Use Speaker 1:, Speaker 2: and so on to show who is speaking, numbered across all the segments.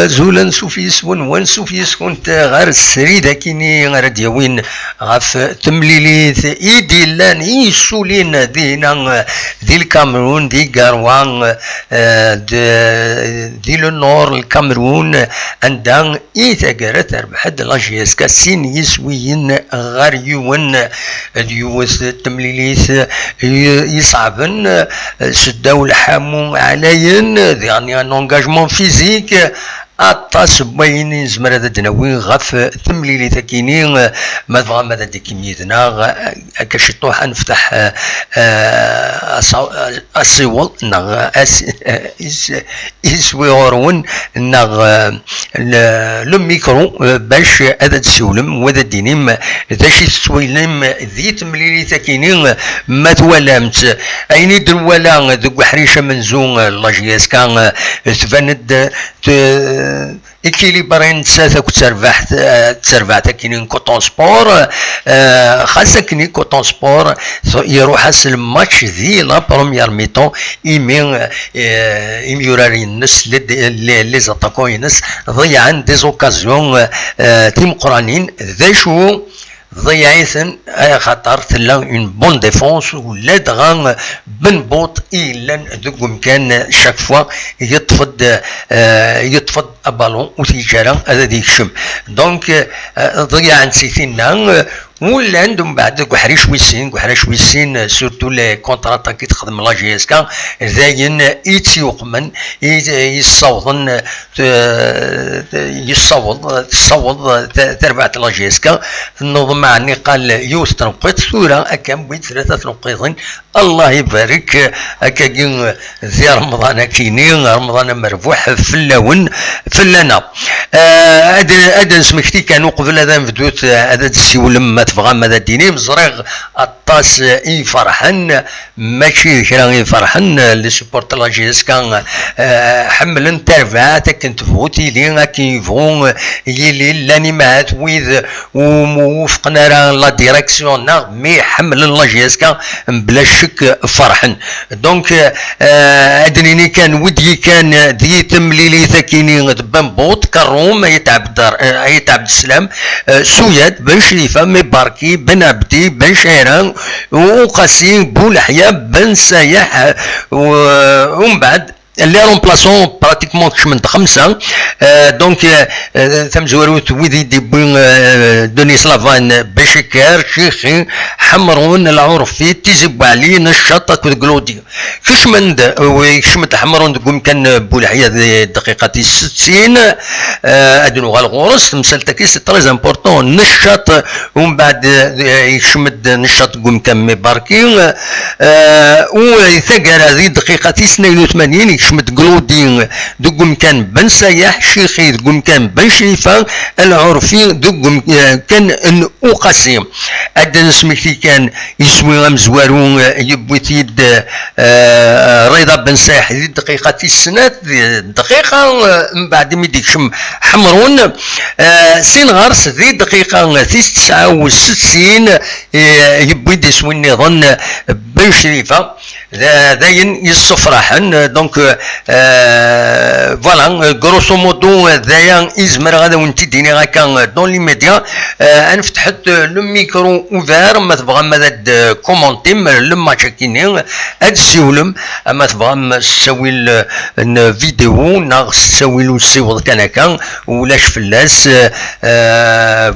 Speaker 1: زولا سوفيس ون سوفيس كنت غير السريدة كيني غير ديوين غاف تمليليث ايدي لان يسولين دينا دي الكامرون دي غاروان دي لو نور الكامرون عندها ايتاقرات ربحد لاجيسكا سين يسويين غير يون ديوث تمليليث يصعبن سداو الحامو عليين يعني ان انجاجمون فيزيك أطاس بين زمر هذا دناوي غف ثمليلي ثكيني ما تبغى ماذا ديكيميدنا كشطوح نفتح الصيول نغ يسوي غرون نغ لو ميكرو باش هذا تسولم وهذا دينيم ذا شي تسويلم ذي تمليلي ثكيني ما تولمت أيني درولا ذو حريشة منزون لاجياس كان تفند إكيليبرين تساثك تسربعت كينين كوتون سبور خاصة كينين كوتون سبور يروح هاس الماتش ذي لا بروميير ميتون إيمين يوراري الناس لي زاتاكون الناس ضيعان ديزوكازيون تيم قرانين ذا شو ضيعيثن خاطر تلا اون بون ديفونس ولا دغا بن بوط الا دوك كان شاك فوا يطفد بالون وتيجارا هذا ديك الشم دونك ضيع نسيتينا ولا عندهم بعد كحريش ويسين سورتو لي كونتراتا كي تخدم لا جي اس كا زاين يتيوقمن يصوضن تصوض تربعة لا جي اس كا النظم عني قال يوث تنقيط ثورة اكام بيت ثلاثة تنقيطين الله يبارك اكاين ذي رمضان كيني رمضان مربوح فلاون فلانا هذا سمكتي كانوا قبل هذا بدوت هذا السيول ما تبغى ماذا ديني مزريغ الطاس يفرحن ماشي كرا يفرحن لي سبورت لا جي اس كان حملن ترفعات كنت فوتي لي كيفون يلي لانيمات ويذ وموفقنا لا ديريكسيون مي حملن لا جي اس كان بلا شك فرحن دونك ادنيني كان ودي كان دي تمليلي ثكيني بنبوط كروم يتعب السلام سويد بن شريفه مي باركي بن عبدي بن شيران وقاسي بولحيا بن سايح ومن بعد اللي رومبلاسون براتيكمون كشمنت 5 دونك ثم زواروت ويدي دي دونيس لافان بشكار شيخي حمرون العرفي تيزب علي نشاط كلودي كشمند وكشمت حمرون تقوم كان بولحية دقيقة 60 ادنو غالغورس مسالتا كيس تريز امبورطون نشاط ومن بعد يشمد نشاط قوم كان مباركين وثقر هذه دقيقة 82 يشمد قلودين دقوم كان بن سياح شيخي دقوم كان بن شريفة العرفي دقوم كان أقاسي أدن سميكي كان يسوي مزوارون يبوتيد رضا بن سياح ذي دقيقة السنة دقيقة من بعد ميديك شم حمرون سين غارس ذي دقيقة 69 يبويد يسوي النظام بن شريفة داين يصفراحن دونك فوالا غروسو مودو دايا يزمر غادا وانت ديني غاكا دون لي ميديا انا فتحت لو ميكرو اوفير ما تبغى ماذا كومونتي لما تشكيني هاد السيولم اما تبغى تسوي الفيديو نا تسوي له الصور كان هكا ولاش فلاس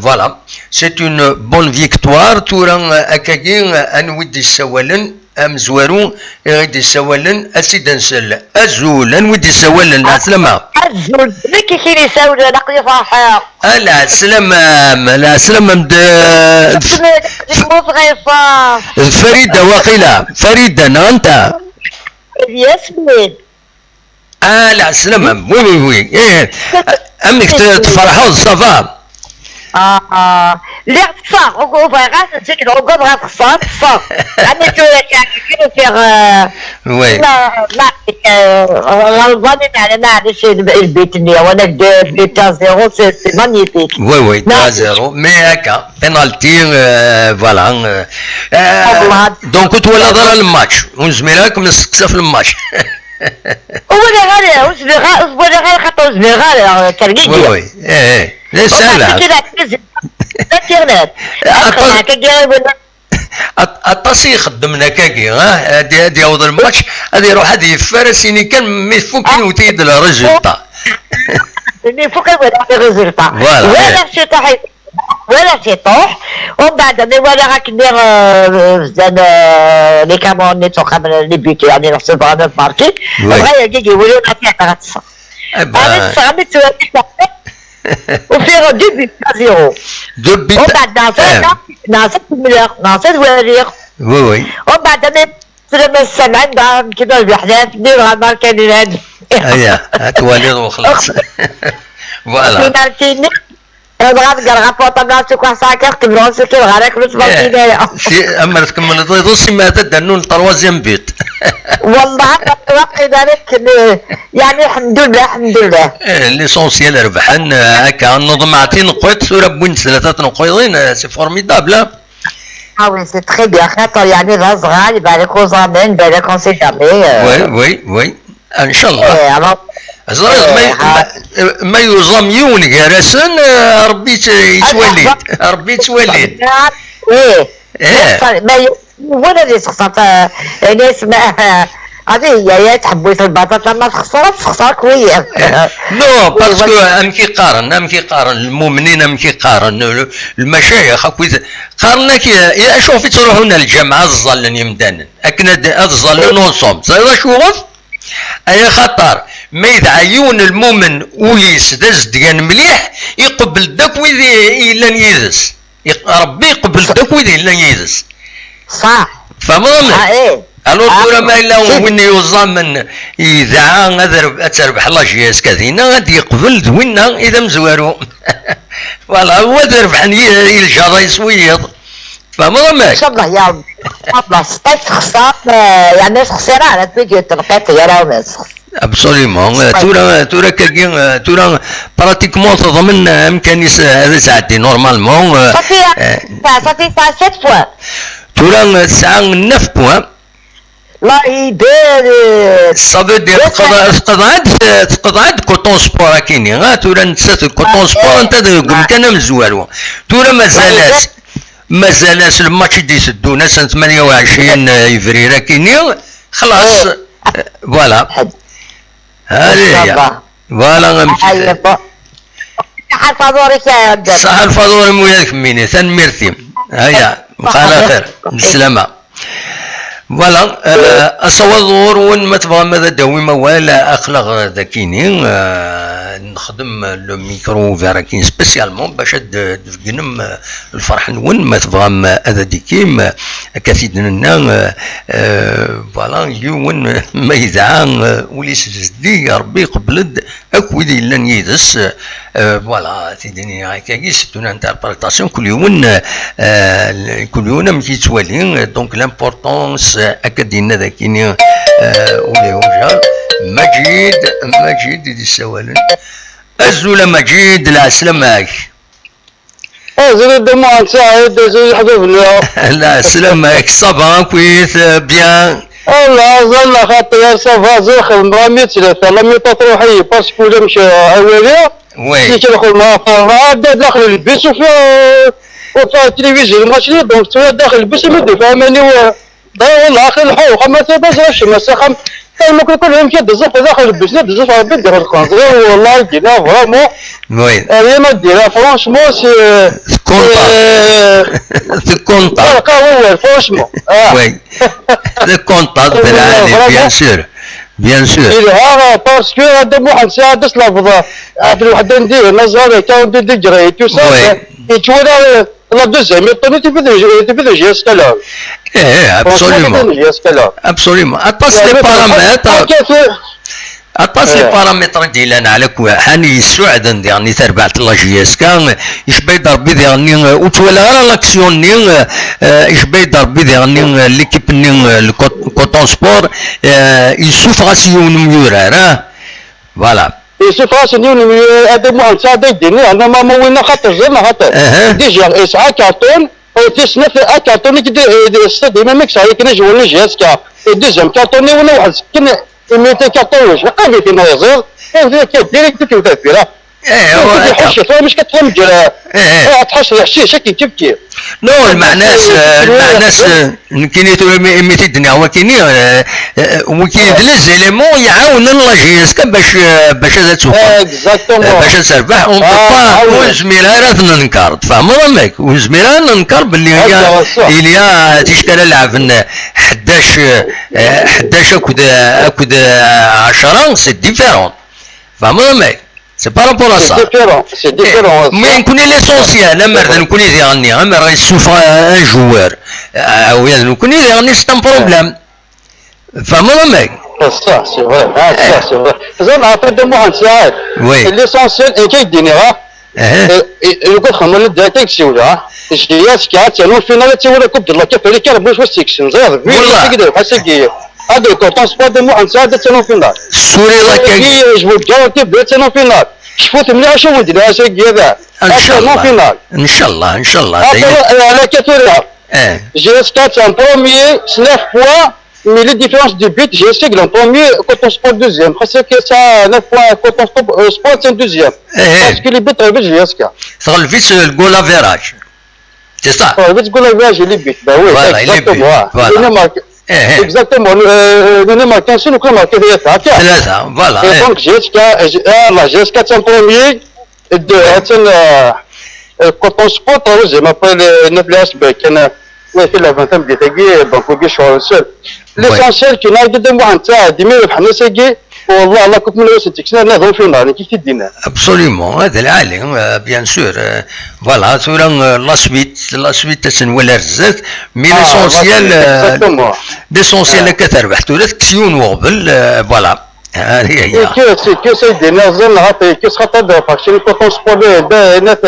Speaker 1: فوالا سي اون بون فيكتوار تورا اكاكي انودي سوالن امزوارو يغيد يسولن اسيد نسل ازولا ودي يسولن السلامة
Speaker 2: ازول لكي كيني يسولن نقضي فرحة
Speaker 1: لا سلامة لا سلامة فريدة واقيلة فريدة انت
Speaker 2: ياسمين
Speaker 1: لا سلامة وي وي وي ايه امك تفرحوا صافا
Speaker 2: اللي تصاغ وفاغاس نسيك نعقب غا تصاغ أنا كيلو فيغ
Speaker 1: وي
Speaker 2: لا غلطانين على معلش البيت اللي وانا بيت 0 سي مانيفيك
Speaker 1: وي وي 0 مي هكا بينالتي فوالا دونك تولى ضرر الماتش ونزميلك نسقسا في الماتش
Speaker 2: ولا غير خاطر وزبيغال كرقيقي
Speaker 1: وي وي ايه لا سهلة الطاسي يخدمنا كاكي ها هادي يعوض الماتش هادي يروح هادي يفارسيني كان ميفوكين وتيد الريزولتا
Speaker 2: ميفوكين الريزولتا ولا شي طاح ولا شي طوح ومن بعد ولا راك ندير زاد لي كامون ني توقع لي بيوت يعني نحسب انا ماركي بغا يجي يقولوا لك غتصا انا صعبت وفيغ 2 بيت 0
Speaker 1: 2 بيت
Speaker 2: ومن بعد ناصر وريق
Speaker 1: وي وي
Speaker 2: ومن بعد لما السمعين دار كده الوحدات ندير غمار كان ينادي
Speaker 1: اييه توليد وخلاص فوالا
Speaker 2: بغات قرغة بوطا كوح ساكر كبرون سكر غارك نص بطينة
Speaker 1: اما تكمل دوسي ما تدنون طروازيام بيت
Speaker 2: والله توقي ذلك يعني الحمد لله الحمد لله
Speaker 1: ليسونسيال ربحن هكا نظمعتين نقيت سورة بوين 3 نقيضين سي فورميدابل
Speaker 2: وي سي تخي بيان خاطر يعني ذا صغار بالك وزامن بالك اون سي جامي
Speaker 1: وي وي وي ان شاء الله ما يزاميون جالسين ربي يتولد ربي يتولد
Speaker 2: ما ولا اللي سقطت ناس ما هذه هي تحبوا في البطاطا ما تخسر كويس
Speaker 1: نو باسكو امكي قارن المؤمنين امكي قارن المشايخ قارنك يا شوفي تروحون الجامعه الظلن يمدانا اكنا الظلن نصوم شوف اي خطر ما يدعيون المؤمن ويس دز ديان مليح يقبل داك ويدي الا يدس ربي يقبل داك ويدي الا يدس
Speaker 2: صح
Speaker 1: فهمت الو دورا ما الا وين يوزامن اذا غادر تربح لاجياس كذينا غادي يقبل دوينا اذا مزوارو فوالا هو تربح يلجا يسويض فهمت
Speaker 2: ان شاء الله يا رب الله سطيت خسارة يعني خسارة على تبيك تلقيت يا راهو
Speaker 1: ابسوليمون تورا كاكي تورا براتيكمون تضمن امكاني هذا ساعتي نورمالمون
Speaker 2: صافي 7 بوان
Speaker 1: تورا تسعة 9 بوان
Speaker 2: لا يبارك
Speaker 1: صافي دير تقضعد كوطون سبور كاينين تورا نسات كوطون سبور انت قلت كان مزوالو تورا مازال الماتش دي يسدونا سنة 28 يفريرا كاينين خلاص فوالا هذه فوالا غنمشي
Speaker 2: صحة الفاضوري ساعد
Speaker 1: صحة الفاضوري موياك ميني ثنميرتي هيا على خير بالسلامة فوالا اصور وين ما تبغى ماذا دويمة ولا اخلاق ذاكيني نخدم لو ميكرو فيراكين سبيسيالمون باش تفقنم الفرح وين ما تبغى هذا ديكيم كثيرنا فوالا يوم ما يدعى وليس جدي ربي قبلد اكويدي لن يدس فوالا تيديني هكاكي سيتون انتربريتاسيون كل يوم مشي توالي دونك لامبورطونس اكادينا ذاكيني ولي وجه مجيد دي السوالن الزولة مجيد العسلامة
Speaker 3: زيد دموع سعيد زيد حبيبنا
Speaker 1: لا سلامك صافا كويس بيان
Speaker 3: الله ظل خاطر صافا زخم رامي ثلاثة لم تروحي باسكو مشى اولية
Speaker 1: وي
Speaker 3: تدخل مع فرعا داخل البيس وفي التلفزيون ماشي دونك توا داخل البيس مدي فهماني والله اخي الحوق ما تبغاش ما سخم ممكن يكون يمشي بزاف داخل البيس بزاف ربي دير الكونتري والله دينا فريمون
Speaker 1: وي
Speaker 3: هذه ما ديرها فرونشمون سي
Speaker 1: كونطا
Speaker 3: هو فرونشمون
Speaker 1: وي كونطا بالعادي بيان سور
Speaker 3: ها باسكو هذا واحد ساعه دس لفظه هذا الوحده ندير نزار كاون دي جري تو سا يتولى لا دوزيام يطوني تبدو جيس كلام
Speaker 1: absolument اطاس لي بارامتر ديالنا على حاني السعد يعني تربعت الله جياسكا يشبه ضربي ديالني وتولى غير لاكسيون ني يشبه ضربي ديالني ليكيب ني الكوطون سبور يسوف غاسيون ميورا فوالا
Speaker 3: يسوف غاسيون هذا مو ساعه يديني انا ما موينا خاطر زعما خاطر ديجا اسعى كارتون تسنى في كارتون كي استدي ما ميكس هاي كنا جولنا جهازكا ديجا كارتوني ولا واحد كنا ميتي كارتون واش قابل كيما يزير ديريكت كيف فيها حش مش كتفهم جرا تحش حشيشه كيف
Speaker 1: نو المعناس كاين ميتي الدنيا هو كاين وكاين لي زيليمون يعاون الله جيسكا باش هذا تسوق باش تربح اون با وزميلها راه ننكر تفهم راك وزميلها ننكر باللي هي اليا تشكال لعب 11 اكد 10 سي ديفيرون فهم راك C'est par rapport à ça.
Speaker 3: C'est différent.
Speaker 1: Mais on connaît l'essentiel. On connaît les derniers. Il souffre un joueur. On connaît les derniers, c'est un problème. Fameux mec.
Speaker 3: Ça, c'est vrai. Ça, c'est vrai. Ça, on a fait de moi un tiers.
Speaker 1: Oui.
Speaker 3: L'essentiel, et qu'il dînera. Et le coup, on a le directeur qui est là. Je dis, est-ce qu'il y a un final, tu vois, la coupe de la Coupe de la Bouche Section. Oui, c'est que هذا كونطون سبور دو مو نساعد تسنو فينال
Speaker 1: سوري
Speaker 3: je vous garantis بغيت تسنو فينال شفت مليح شو ودي لا شيء كذا
Speaker 1: ان شاء الله ان شاء الله ان شاء الله
Speaker 3: على كثير جيسكا تان بروميي 9 بوان مي لي ديفيرونس دو بيت جيسكا لون بروميي كونطون سبور دوزيام خاصك سا 9 بوان كونطون سبور تان دوزيام باسكو لي بيت غير جيسكا
Speaker 1: تغلفيت الجول افيراج سي صح
Speaker 3: غلفيت الجول افيراج لي بيت با وي
Speaker 1: فوالا
Speaker 3: Exactement. Nous marquons sur le club marqué
Speaker 1: ثلاثة. Voilà.
Speaker 3: Et donc jusqu'à son premier quand on se porte, je m'appelle Neblas Bekena. Oui, c'est la 20e détaillée, donc on est seul. L'essentiel qui n'a de moi en ça, ديما بحنا ساقي والله الله كنت من الوسط نهضروا في النهار كي تدينا.
Speaker 1: Absolument, هذا العالي bien sûr. Voilà, ثورا لا سويت تسنولا رزاق مي ليسونسيال كتربح ثورا كسيون وقبل فوالا هذه هي.
Speaker 3: كي سيدنا زين عطي كي خاطر فاكشن كنت سبوري بينات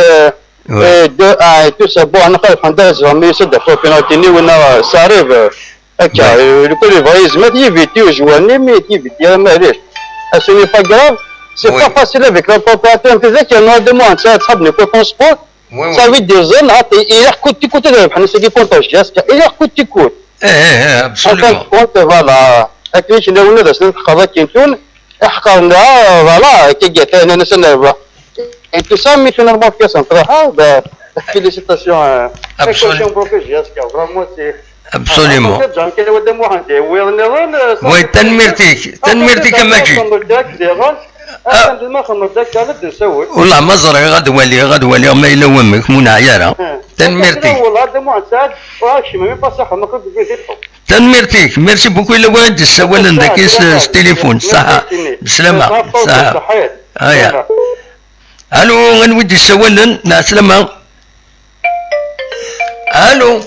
Speaker 3: دو تو سبو انا خايف ندز مي يصدق في بينالتي ولا ساريف هكا الكل يبغى يزمت يفيتي وجواني مي يفيتي معليش ce n'est pas grave, c'est pas facile avec la température. Tu sais qu'il y en a de moins, ça ne peut pas se faire. Ça veut dire que il a coûté coûté de prendre ce qui compte il a coûté coûte.
Speaker 1: Absolument.
Speaker 3: Voilà. Avec les gens de ce travail qui tourne, voilà, qui est un national. Et tout ça, mais finalement, qui est central. Félicitations.
Speaker 1: Absolument.
Speaker 3: Vraiment, c'est.
Speaker 1: ابسوليومون وي تنميرتيك اما جي والله ما زرعي غد والي ما الا وامك مو نعيارة تنميرتيك ميرسي بوكو الا واد السوال ذاك التليفون صح بسلامة صح هيا الو غنودي السوال لا سلامة الو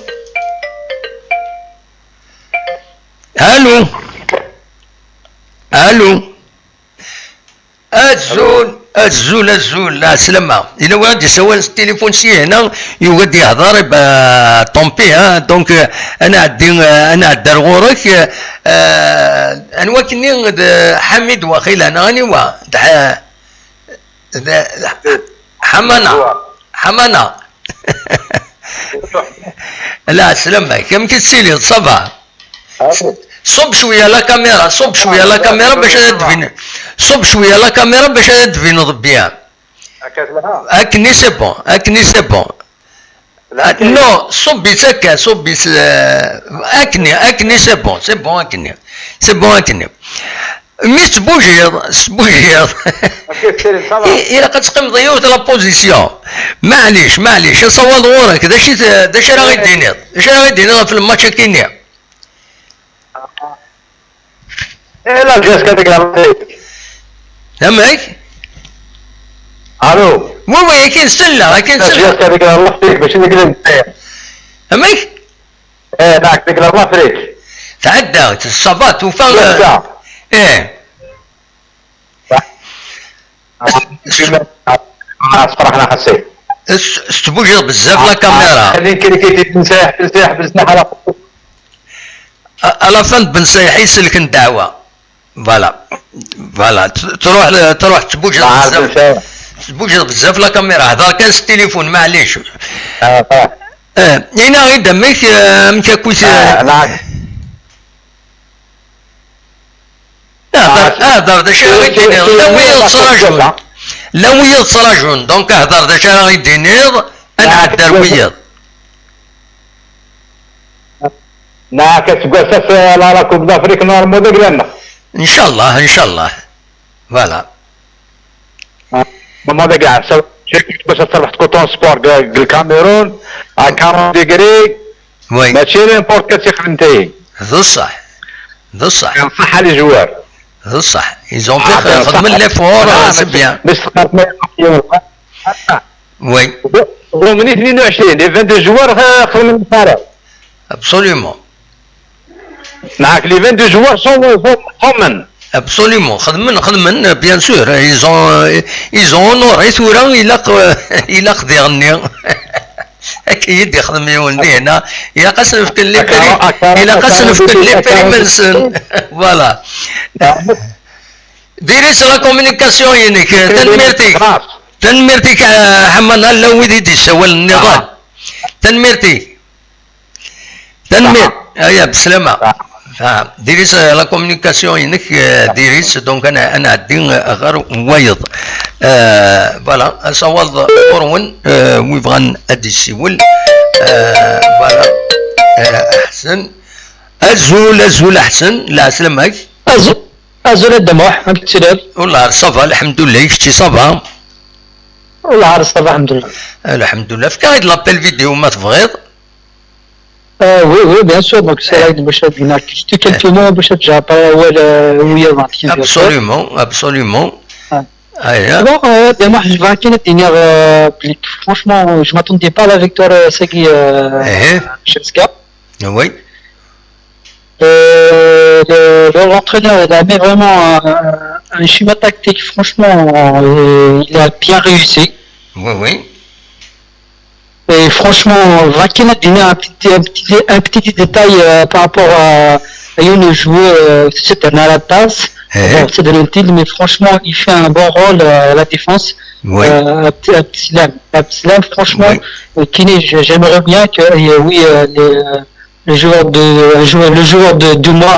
Speaker 1: الو الو الزول لا سلامة إلا واحد يسوي التليفون سي هنا يوجد يهضر طومبي ها دونك أنا عدي غورك أنا وكني حميد وخيل أنا غني حمانا لا سلامة كم كتسيلي صباح صب شويه لا كاميرا باش تدفين صب شويه لا كاميرا باش تدفين بيان اكني سي بون نو صبي سكا اكني سي بون اكني مي تبوجيض إلا قد تقيم ضيوت لا بوزيسيون معليش يصوض غورك داش راه غيدينيض في الماتش كينيا
Speaker 3: لا جالس كذاك
Speaker 1: سامعك
Speaker 3: الو
Speaker 1: وي كاين سله
Speaker 3: جالس كذاك الله فيك باش نقدر
Speaker 1: سامعك
Speaker 3: معك ديك الله فيك
Speaker 1: تعدى الصبات وفا
Speaker 3: فرحنا حسيت
Speaker 1: استبوجد بزاف لا كاميرا
Speaker 3: خليك كي تنساح بزنا على
Speaker 1: الافند بن صيحي يسلك الدعوه فوالا تروح تبوجد بزاف لا كاميرا هضر كان التليفون معليش هنا غير دمك مكاكوت هضر داش غيديني لا ويض صراجون دونك هضر داش غيديني انا عدار ويض
Speaker 3: لا كتقول اساس لا كوب دافريك نهار مودا قلنا
Speaker 1: ان شاء الله فوالا
Speaker 3: ما كاع شركه باش تصلح كوتون سبور بالكاميرون 40 ديغري
Speaker 1: وي
Speaker 3: ماشي نيمبورت كتخدم انت
Speaker 1: هذا الصح
Speaker 3: صح لي جوار
Speaker 1: هذا الصح يزون في خدم لي فور سي بيان
Speaker 3: باش تقارب
Speaker 1: وي
Speaker 3: من 22 لي 22 جوار خدم الفارغ
Speaker 1: ابسوليومون
Speaker 3: معاك لي 22 جوار صومن
Speaker 1: ابسوليومون خدمن بيان سور ايزون اونوري ثورا الا يغني اكيد يخدم يولدي هنا الا قسم في كل بريمنسن فوالا ديريس لا كومونيكاسيون ينك تنميرتيك حمانا لا ودي سوال النظام تنمير يا بسلامة ديريس لا كومونيكاسيون ينك ديريس دونك انا عدي غير وايض فوالا صوالد قرون ويبغى ادي السيول فوالا احسن الزول احسن لا سلامك
Speaker 4: ازول الدموع التلال
Speaker 1: والله صافا الحمد لله شتي صافا
Speaker 4: والله عارف صافا
Speaker 1: الحمد لله فكا غير لابيل فيديو ما تبغيض
Speaker 4: oui, bien sûr. Donc, c'est là que je vais quelques mots, je vais pas
Speaker 1: Absolument.
Speaker 4: Alors, moi, je vais tenir, franchement, je ne m'attendais pas à la victoire Sagi Cheska.
Speaker 1: Oui.
Speaker 4: L'entraîneur, il a mis vraiment un schéma tactique, franchement, il a bien réussi.
Speaker 1: Oui.
Speaker 4: Et franchement, Vakin a donné un petit détail par rapport à une joueur, c'est un Alatas, c'est de l'utile, mais franchement, il fait un bon rôle à la défense.
Speaker 1: Oui.
Speaker 4: Abslam, franchement, j'aimerais bien que, oui, le joueur de moi,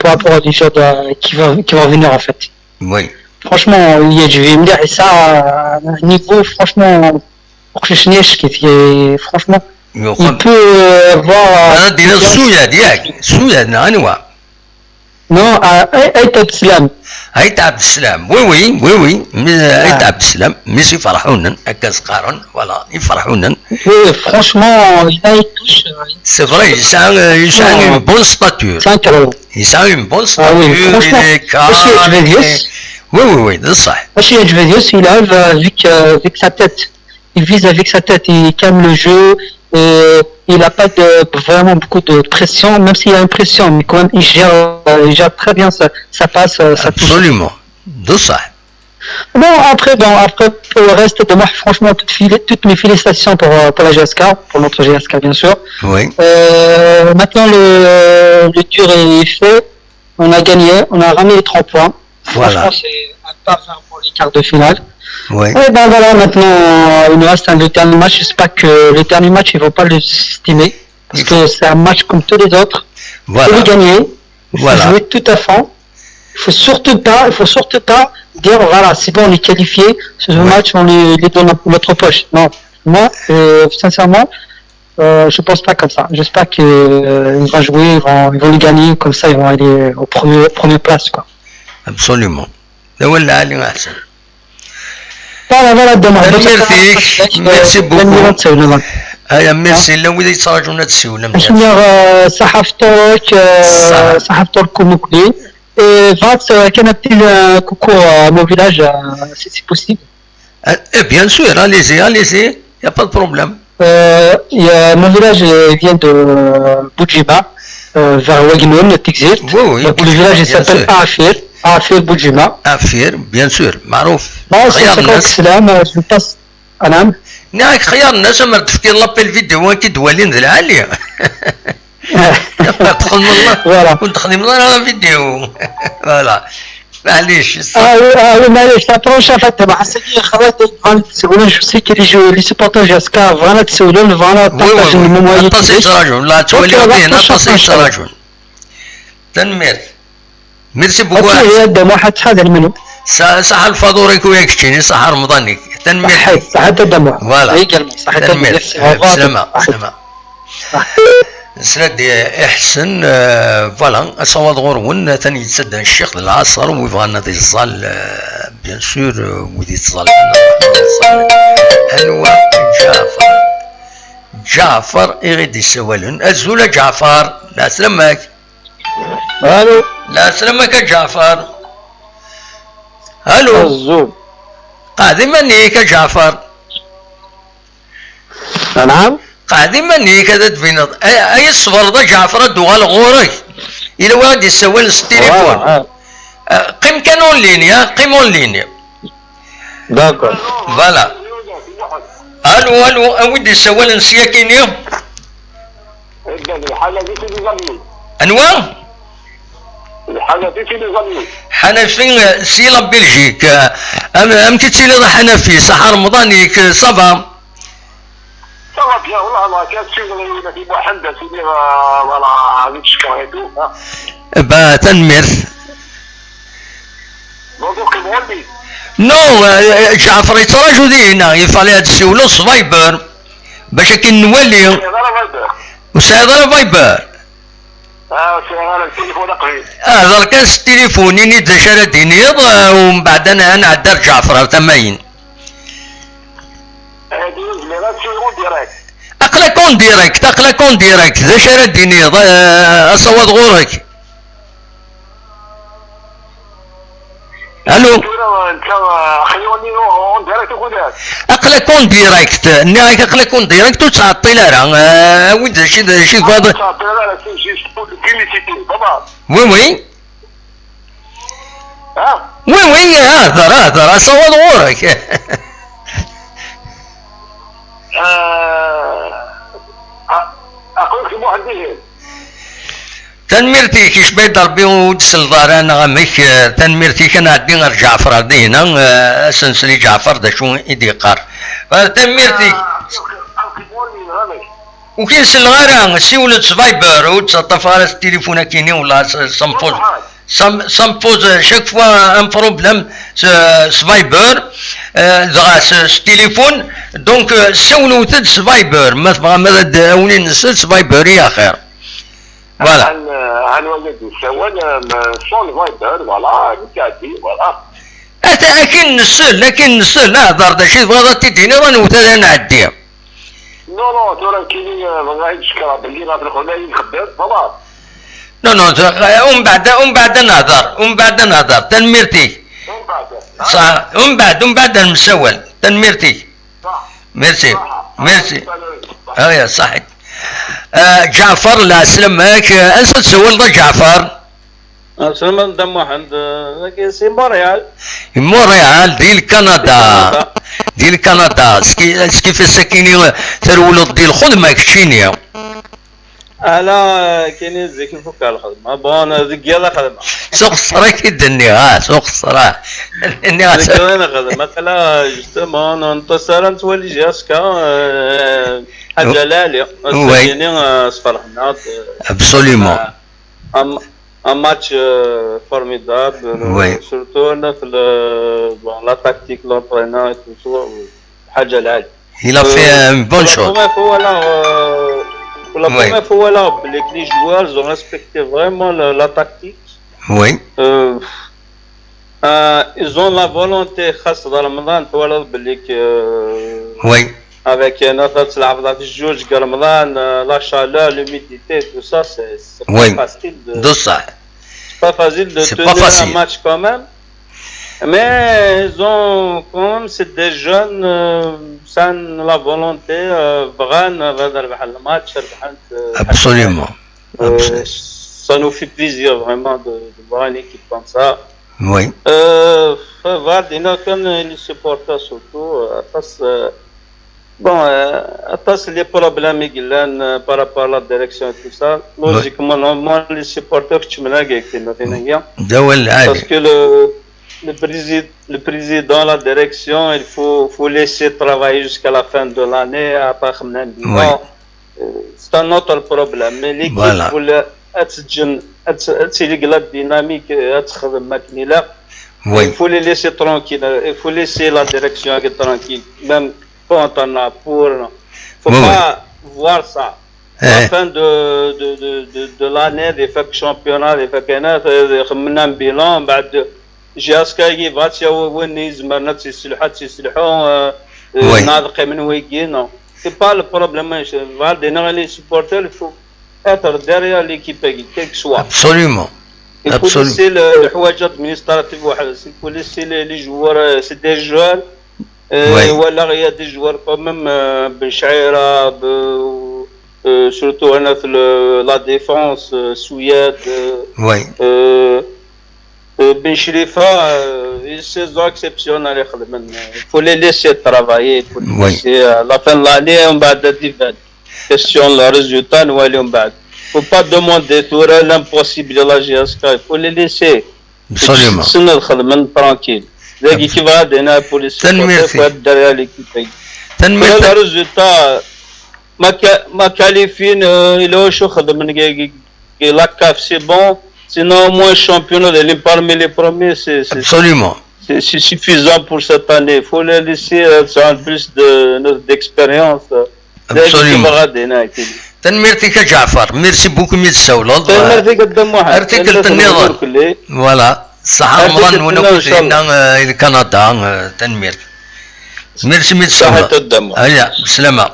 Speaker 4: par rapport à des joueurs qui vont venir en fait.
Speaker 1: Oui.
Speaker 4: Franchement, je vais me dire ça, niveau, franchement, franchement, il peut voir.
Speaker 1: هذا ديال السويد ياك السويد نانوا
Speaker 4: Non, Aït Abdeslam.
Speaker 1: Aït Abdeslam, oui, Aït Abdeslam, mais c'est farahounen, Akazkaron, voilà, ils farahounen.
Speaker 4: Oui, franchement, il a une touche.
Speaker 1: C'est vrai, il a une bonne stature.
Speaker 4: C'est un carreau.
Speaker 1: Il a une bonne stature,
Speaker 4: oui,
Speaker 1: il est calme. Oui, c'est ça.
Speaker 4: Chez Edvedius, il arrive avec sa tête. Il vise avec sa tête, il calme le jeu. Et il n'a pas vraiment beaucoup de pression, même s'il a une pression, mais quand même il gère très bien ça passe, ça touche.
Speaker 1: Absolument, de ça.
Speaker 4: Bon, après pour le reste de moi, franchement, toutes mes félicitations pour la GSK, pour notre GSK bien sûr.
Speaker 1: Oui.
Speaker 4: Maintenant le dur est fait, on a gagné, on a ramené les 3 points.
Speaker 1: Voilà.
Speaker 4: Franchement, c'est un pas faire pour les quarts de finale.
Speaker 1: Oui.
Speaker 4: Et ben voilà, maintenant il nous reste le dernier match. J'espère que le dernier match, il ne faut pas le sous-estimer. Parce que c'est un match comme tous les autres.
Speaker 1: Voilà.
Speaker 4: Il faut le gagner. Il faut jouer tout à fond. Il ne faut surtout pas dire voilà, c'est bon, on est qualifié. Ce match, on est dans notre poche. Non. Moi, sincèrement, je ne pense pas comme ça. J'espère qu'ils vont jouer, ils vont le gagner. Comme ça, ils vont aller au première place, quoi.
Speaker 1: Absolument. Voilà,
Speaker 4: Voilà, demain.
Speaker 1: Merci beaucoup. ميرسي لا ويلي يتراجعونا تسولم
Speaker 4: شنو صحفتكم كلين فات كانت كوكو مو فيلاج سي بوسيبل
Speaker 1: bien sûr allez-y y a pas de problème
Speaker 4: mon village vient de Boudjiba vers Ouagnoun Texil le village il s'appelle Afir Boudjiba
Speaker 1: Afir bien sûr معروف
Speaker 4: خير الناس je passe أنام
Speaker 1: ناك خيار الناس ما تفكير لابي الفيديو وين كيدوالين ذي العالية دخل من الله ودخل من الله الفيديو فوالا معليش
Speaker 4: oui معليش لا بروشا فاتبع حسيتي خواتي فانا تسولون جو سي كي لي سوبورتور جاسكا فانا تسولون فانا طاطاج الموموالي
Speaker 1: طاسي تراجعون لا توليو بينا طاسي تراجعون تنمير ميرسي بوكو
Speaker 4: يا واحد هذا منو
Speaker 1: صح الفاضوري كوياك تشيني صح رمضاني
Speaker 4: تنمير صح الدموع
Speaker 1: فوالا تنمير سلامة سلادي احسن فوالا اصوات غورون ثاني يتسدى الشيخ العصر ويبغى نادي الصال بيان سور ودي تصال انواع جعفر يغيد يسولن الزوله جعفر لا سلامك
Speaker 3: الو
Speaker 1: لا سلامك جعفر الو
Speaker 3: الزوب
Speaker 1: قاعد منيك جعفر
Speaker 3: نعم
Speaker 1: قاعدين منيك هذا تبين اي الصفر ذا جعفر الدوال غورك الى واحد يسوي التليفون قيم كانون لينيا قيم اون لينيا
Speaker 3: داكور
Speaker 1: فوالا الو اودي يسوي السياكينيا
Speaker 3: الحاجه دي في الغني
Speaker 1: انواع
Speaker 3: الحاجه دي في الغني
Speaker 1: حنفي سيلا بلجيك ام تتسيلا حنفي صح رمضانيك صبا
Speaker 3: صافي يا والله ما كانت شغل في محمد سيدي ولا عرفت شكايتو
Speaker 1: با تنمر
Speaker 3: موضوع كمولي
Speaker 1: نو جعفر يتراجو دينا يفعل هاد السولو فايبر باش كنولي وسهذا فايبر
Speaker 3: سهذا التليفون قريب
Speaker 1: هذا كان التليفون نيد شرا دينيض ومن بعد انا نعدر جعفر تماين اقلا كون ديريكت ذا شرا دينيض اصوات غورك الو اقلا كون ديريكت ناك اقلا كون ديريكت وتعطي لها ويد شي فاضل وي هذا اصوات غورك
Speaker 3: اقول لك محدثين
Speaker 1: تنميرتي كيش بيد ربي ودسل داران غمك تنميرتي كان عندي غير جعفر دينا سنسلي جعفر دا شو يديقار تنميرتي وكين سلغارا سيولة فايبر وتصطف على التليفون كيني ولا ça me pose chaque fois un problème ce Viber ce téléphone donc سولوا تد Viber ما تبغى ما تداوني نسد Viber يا خير فوالا
Speaker 3: عن ولدي سوال شون Viber فوالا كاتي فوالا
Speaker 1: لكن نسل لا هضر شي تبغى تديني راه نعديها
Speaker 3: نو ترى كيني بغا يشكر باللي غادي نخليه يخبر خلاص
Speaker 1: نو ومن بعد نهضر تنميرتي صح ومن بعد المسول تنميرتي ميرسي يا صحيح جعفر لا سلمك انسى تسول جعفر
Speaker 5: سلمان دم واحد سي
Speaker 1: مونريال ديال كندا سكي في السكيني ترولط ديال الخدمه كتشينيا
Speaker 5: انا كاينين زيك نفك على الخدمه بون ديك يلا خدمه
Speaker 1: سوق الصرا كيدني سوق الصرا اني
Speaker 5: انا خدمه مثلا جوستومون انتصر نتولي جاسكا حاجه لاليه يعني صفرحنا
Speaker 1: ابسوليومون
Speaker 5: un match formidable, surtout dans la tactique, l'entraîneur et tout ça.
Speaker 1: Il a fait une bonne chose.
Speaker 5: Pour la première fois, là, les joueurs ont respecté vraiment la tactique.
Speaker 1: Oui.
Speaker 5: Ils ont la volonté,
Speaker 1: oui.
Speaker 5: Avec notre jour de Ramadan, la chaleur, l'humidité, tout ça, c'est pas facile de tenir un match quand même. Mais ils ont quand même, c'est des jeunes, sans la volonté, vraiment, le match.
Speaker 1: Absolument.
Speaker 5: Ça nous fait plaisir vraiment de voir une équipe comme ça.
Speaker 1: Oui.
Speaker 5: Comme les supporters surtout, bon, les problèmes par rapport à la direction et tout ça, logiquement, normalement, les supporters tu me parce que le président, la direction, il faut laisser travailler jusqu'à la fin de l'année. C'est un autre problème. Mais l'équipe voulait être dynamique, il faut les laisser tranquilles, il faut laisser la direction tranquille. Même quand on a faut pas voir ça. À la fin de l'année, des faits championnat, des faits un bilan, جاسكا يبغى وين زمرنا تيسلحوا ناضقين من ويكين سي با لو بروبليم فالدينا لي سبورتر الفو اتر ديريا ليكيب كيك سوا
Speaker 1: ابسوليومون
Speaker 5: ابسوليومون سي الحوايج ادمينستراتيف واحد سي سي لي جوار سي دي جوار ولا غير دي جوار كوميم بن شعيره سورتو هنا في لا ديفونس سوياد Ben Chérifa, une saison exceptionnelle. Il faut les laisser travailler. À la fin de l'année, on va dire question le résultat, nous allons battre. Il ne faut pas demander tout l'impossible de la GSK. Il faut les laisser.
Speaker 1: Absolument.
Speaker 5: Tranquille. L'équipe va donner pour les supporters, il faut être derrière l'équipe. Le résultat, ma qualifie, il est au chaud. La CAF, c'est bon. Sinon, au moins, championnat de parmi les premiers,
Speaker 1: absolument.
Speaker 5: C'est suffisant pour cette année. Il faut les laisser en plus d'expérience.
Speaker 1: Absolument. تنميرتك يا جعفر ميرسي بوكو ميتساولد
Speaker 5: تنميرتك قدام واحد
Speaker 1: ارتكلت النظام فوالا صح رمضان ونكون الى كندا تنمير ميرسي ميتساولد هيا بسلامة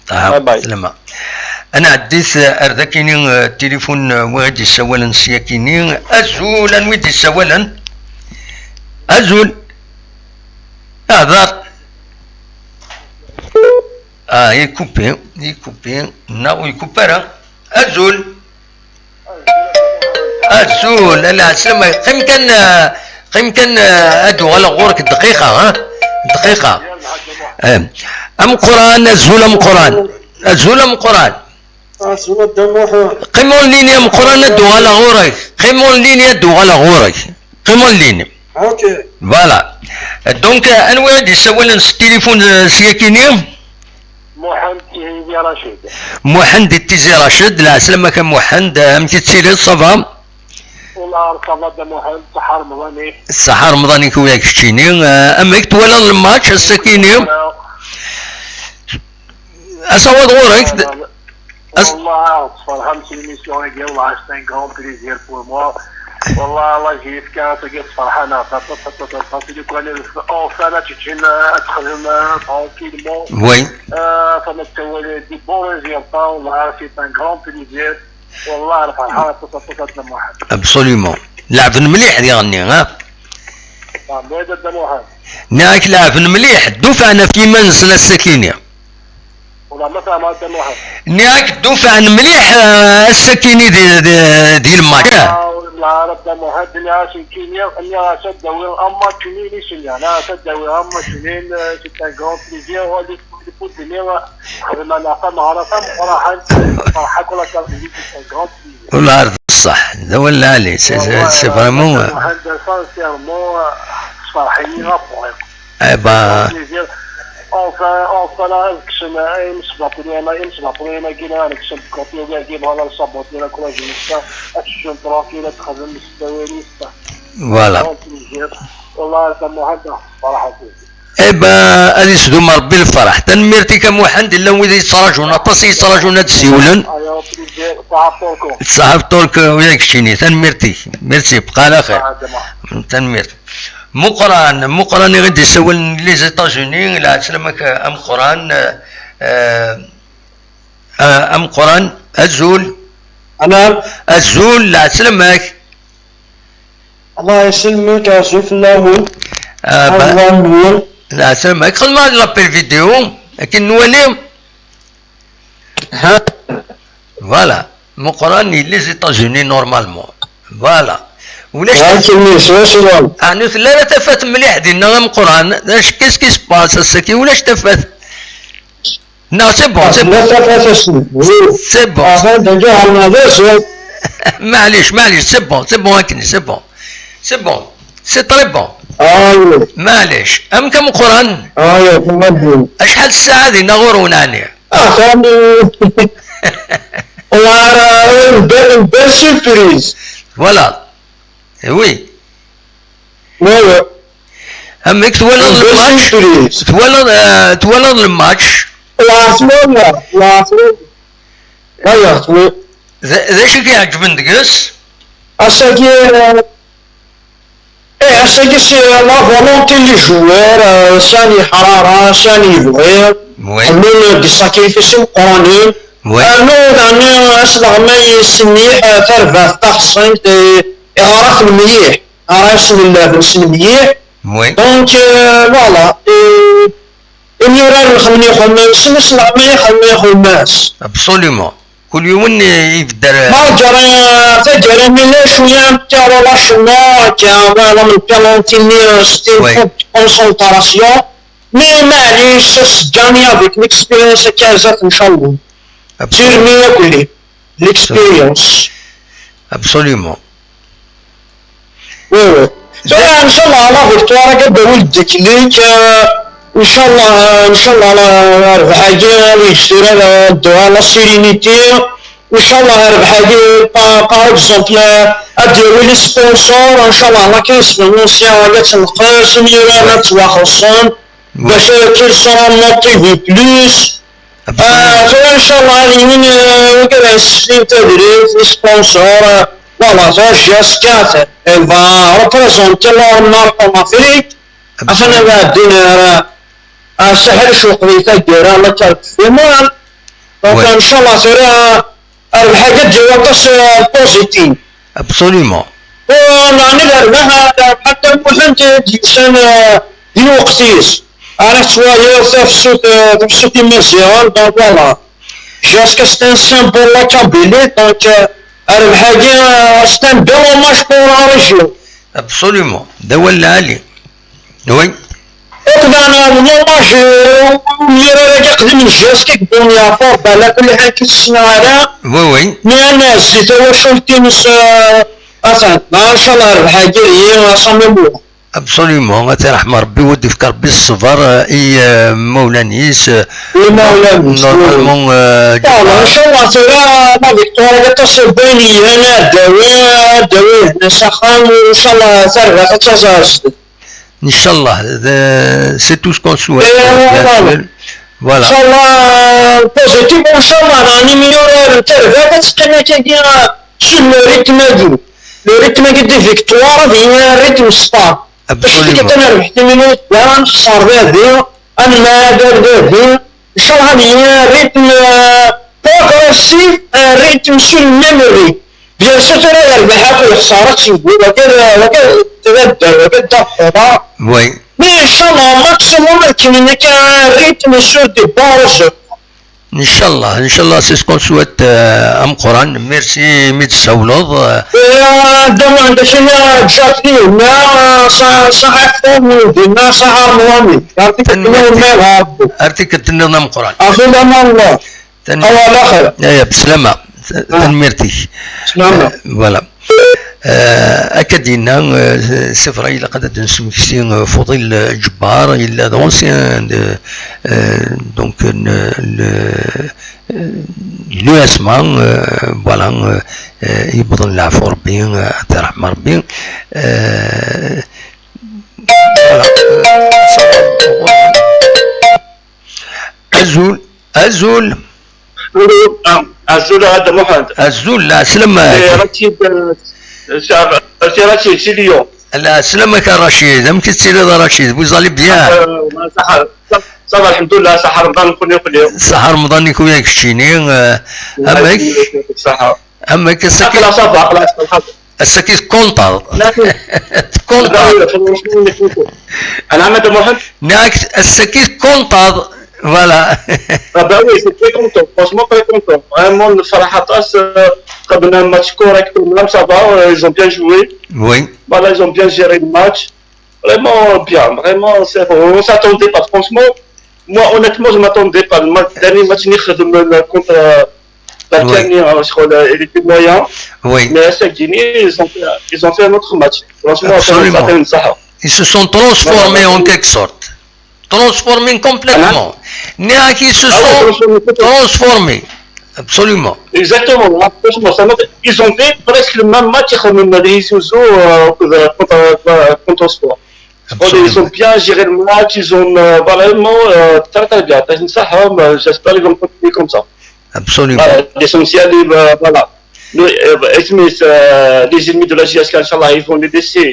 Speaker 1: سلامة انا عديت اردكيني التليفون وادي السوالا سياكيني ازولا ويدي السوالا ازول هذا يكوبي ناو يكوبرا ازول لا سلامة قيم كان ادو على غورك دقيقة دقيقة ام قران ازول ام قران قيمون ليني ام قران ادو على غورك قيمون ليني
Speaker 6: اوكي
Speaker 1: فوالا دونك انا وادي سوالا التليفون سياكيني
Speaker 3: محمد تيزي رشيد
Speaker 1: لا سلامة كان محمد امتي تسيري صافا
Speaker 3: والله ركض محمد صحة رمضاني.
Speaker 1: الصحة رمضاني كوياك شتيني أمك تولا الماتش السكيني أصوت غورك.
Speaker 3: والله فرحان في الميسيون ديال والله سي ان كرون بليزير بور موا. والله الله يجيك كاع فرحانة خاطر كان سنة تجي تخدم ترونكيلمون.
Speaker 1: وي.
Speaker 3: فما تولي دي بون ريزولتا والله سي ان كرون بليزير. والله فرحان محمد.
Speaker 1: ابسوليومون لعب مليح يغني ها. ناك لعب مليح دفعنا في منزل السكينة.
Speaker 3: والله ما فهم هذا محمد.
Speaker 1: ناك دفع مليح السكينة دي الماتش.
Speaker 3: والله ربنا محمد يا سكينة أنا أصدق أما تنين سنين أنا أصدق أما تنين ستة بليزير وهذه تقول لي خلنا نقام عرفة فرحة كلها كانت في ستة
Speaker 1: والله عارف الصح ده ولا علي سي فريمون
Speaker 3: هذا سانسيرمون فرحانين غفور
Speaker 1: با
Speaker 3: enfin là كشنا مسبقنا كينا نكشف كوبي كيما على صابوتنا كل جيستا اشون تراكينا تخدم مستويستا
Speaker 1: فوالا
Speaker 3: والله كمحمد صراحه
Speaker 1: ايبا ادي سدو مربي الفرح تنميرتي كمحمد الا ويدي يصراجونا طاسي يصراجونا تسيولن صاحبتولك وياك شيني تنميرتي ميرسي بقى على خير تنميرتي مقران غادي يسول لي زيتازوني لا سلامك ام قران الزول
Speaker 6: انا
Speaker 1: الزول لا سلامك
Speaker 6: الله يسلمك يا سيف الله
Speaker 1: لا سلامك خل ما لابيل فيديو لكن نولي
Speaker 6: ها
Speaker 1: فوالا مقران لي زيتازوني نورمالمون فوالا ولاش يعني لا تفات مليح ديالنا من القران اش كيس باس السكي ولاش تفات نو سي بون سي بون معليش سي بون هكني سي بون سي طري بون معليش ام كم القران اشحال الساعه ديالنا غوروناني
Speaker 6: والله سيربريز
Speaker 1: فوالا وي
Speaker 6: وي
Speaker 1: امك تولد الماتش تولد الماتش ذا شي كيعجبن دكس
Speaker 6: اساكي سي لا فولونتي لي جوار ساني حرارة ساني بغير حمل دي ساكريفيسي القرانيين نو يعني اسبغ ما يسميه تربع تخصن إغراق المليح أرسل الله بسم مليح دونك فوالا إني راه نخمني خماس نسمع ما يخمني خماس
Speaker 1: أبسوليومون كل يوم يبدأ
Speaker 6: ما جرى ملا شوية تاع لا شنا تاع فوالا من بلانتيني ستين كونسونطراسيون مي معليش سجاني افيك ليكسبيريونس كازات إن شاء الله سير مية كلي ليكسبيريونس
Speaker 1: أبسوليومون
Speaker 6: وي ان شاء الله على فيكتوار قد ولدك ليك ان شاء الله على ربح حاجه ويشتري الدواء لا سيرينيتي وان شاء الله ربح حاجه باغ اكزومبل اديروا لي سبونسور ان شاء الله على كاين سبونسيون ولا تنقص ميرا تواخصون باش كيلسون موتيفي بلوس ان شاء الله اليمين وكذا نستفيد تدريب لي سبونسور Voilà, ça j'ai 4. Elle va représenter leur marque en Afrique. عشان بعدين سهل شغلي ديالها ما تعرف في مال. دونك ان شاء الله سير الحاجات جواتها بوزيتيف.
Speaker 1: Absolument.
Speaker 6: ونعني لها حتى محمد ديسان دي وقتيس. عرفت شويه في السوق مزيان دونك فوالا. جاسك سي ان سامبول لا كابيلي دونك الحاجة ستان دو مشكورة رجلو.
Speaker 1: Absolument. ده ولا علي. وي.
Speaker 6: وكذا أنا والله اللي راه يقدم الجاز كيكدوني فور على كل حال كيتسنى على.
Speaker 1: وي.
Speaker 6: مي أنا زيت هو شو تيمس أثان. ما إن شاء الله الحاجة هي صمموها.
Speaker 1: ابسوليومون ترحم ربي ودي فكر بالصبر اي مولانيس
Speaker 6: نورمالمون ان شاء الله ترى لا فيكتوريا تصل بيني انا دواء هنا سخان وان شاء الله ترى تتزاج
Speaker 1: ان شاء الله سي تو سكون سويت
Speaker 6: فوالا ان شاء الله بوزيتيف ان شاء الله راني مليونير ترى كتسقينا كي سو لو ريتم دي فيكتوار هي ريتم سبار باش انا ربحت منوت انا نخسر بها انا دار بها ان شاء الله هي ريتم بروغريسيف ريتم سو ميموري بيان سور ترى الربحات والخسارات تنقول وكذا
Speaker 1: وي
Speaker 6: مي ان شاء الله ماكسيموم كاين ريتم سو دي بارج
Speaker 1: ان شاء الله سي سكون سويت ام قران ميرسي ميت سولوض
Speaker 6: دوما دشنا جاتني ما صحفهم دينا صحار موامي
Speaker 1: ارتك تنظم قران
Speaker 6: اخذنا الله اول اخر
Speaker 1: يا بسلامه تنميرتي
Speaker 6: سلامه
Speaker 1: فوالا أكدنا سفرة إلى قد نسمي فضيل جبار إلا دونسيان دونك لو اسمع فوالا يبطل العفو ربي ترحم ربي أزول
Speaker 3: هذا محمد
Speaker 1: لا سلامة
Speaker 3: رشيد سيليو
Speaker 1: لا سلامك رشيد ممكن تصير هذا رشيد بوزالي بيان
Speaker 3: صباح الحمد لله صح رمضان كل يوم
Speaker 1: صح رمضان يكون ياك شتيني امك السكيس كونطر
Speaker 3: انا عمد محمد
Speaker 1: ناك السكيس كونطر فوالا
Speaker 3: bah oui c'est très content franchement très content vraiment صراحة قبلنا match correct même ça va ils ont bien joué
Speaker 1: oui
Speaker 3: voilà ils ont bien géré le match vraiment bien vraiment on s'attendait pas franchement moi honnêtement je m'attendais pas le dernier match contre l'Algérie il était moyen
Speaker 1: oui
Speaker 3: mais à Guinée ils ont fait un autre match franchement
Speaker 1: absolument ils se sont transformés en quelque sorte transformés complètement. Ils se sont transformés. Absolument.
Speaker 3: Exactement. Ils ont fait presque le même match contre le sport. Ils ont bien géré le match, ils ont vraiment très bien. J'espère qu'ils vont continuer comme ça.
Speaker 1: Absolument.
Speaker 3: L'essentiel, voilà. Les ennemis de la JSK, Inch'Allah, ils vont les laisser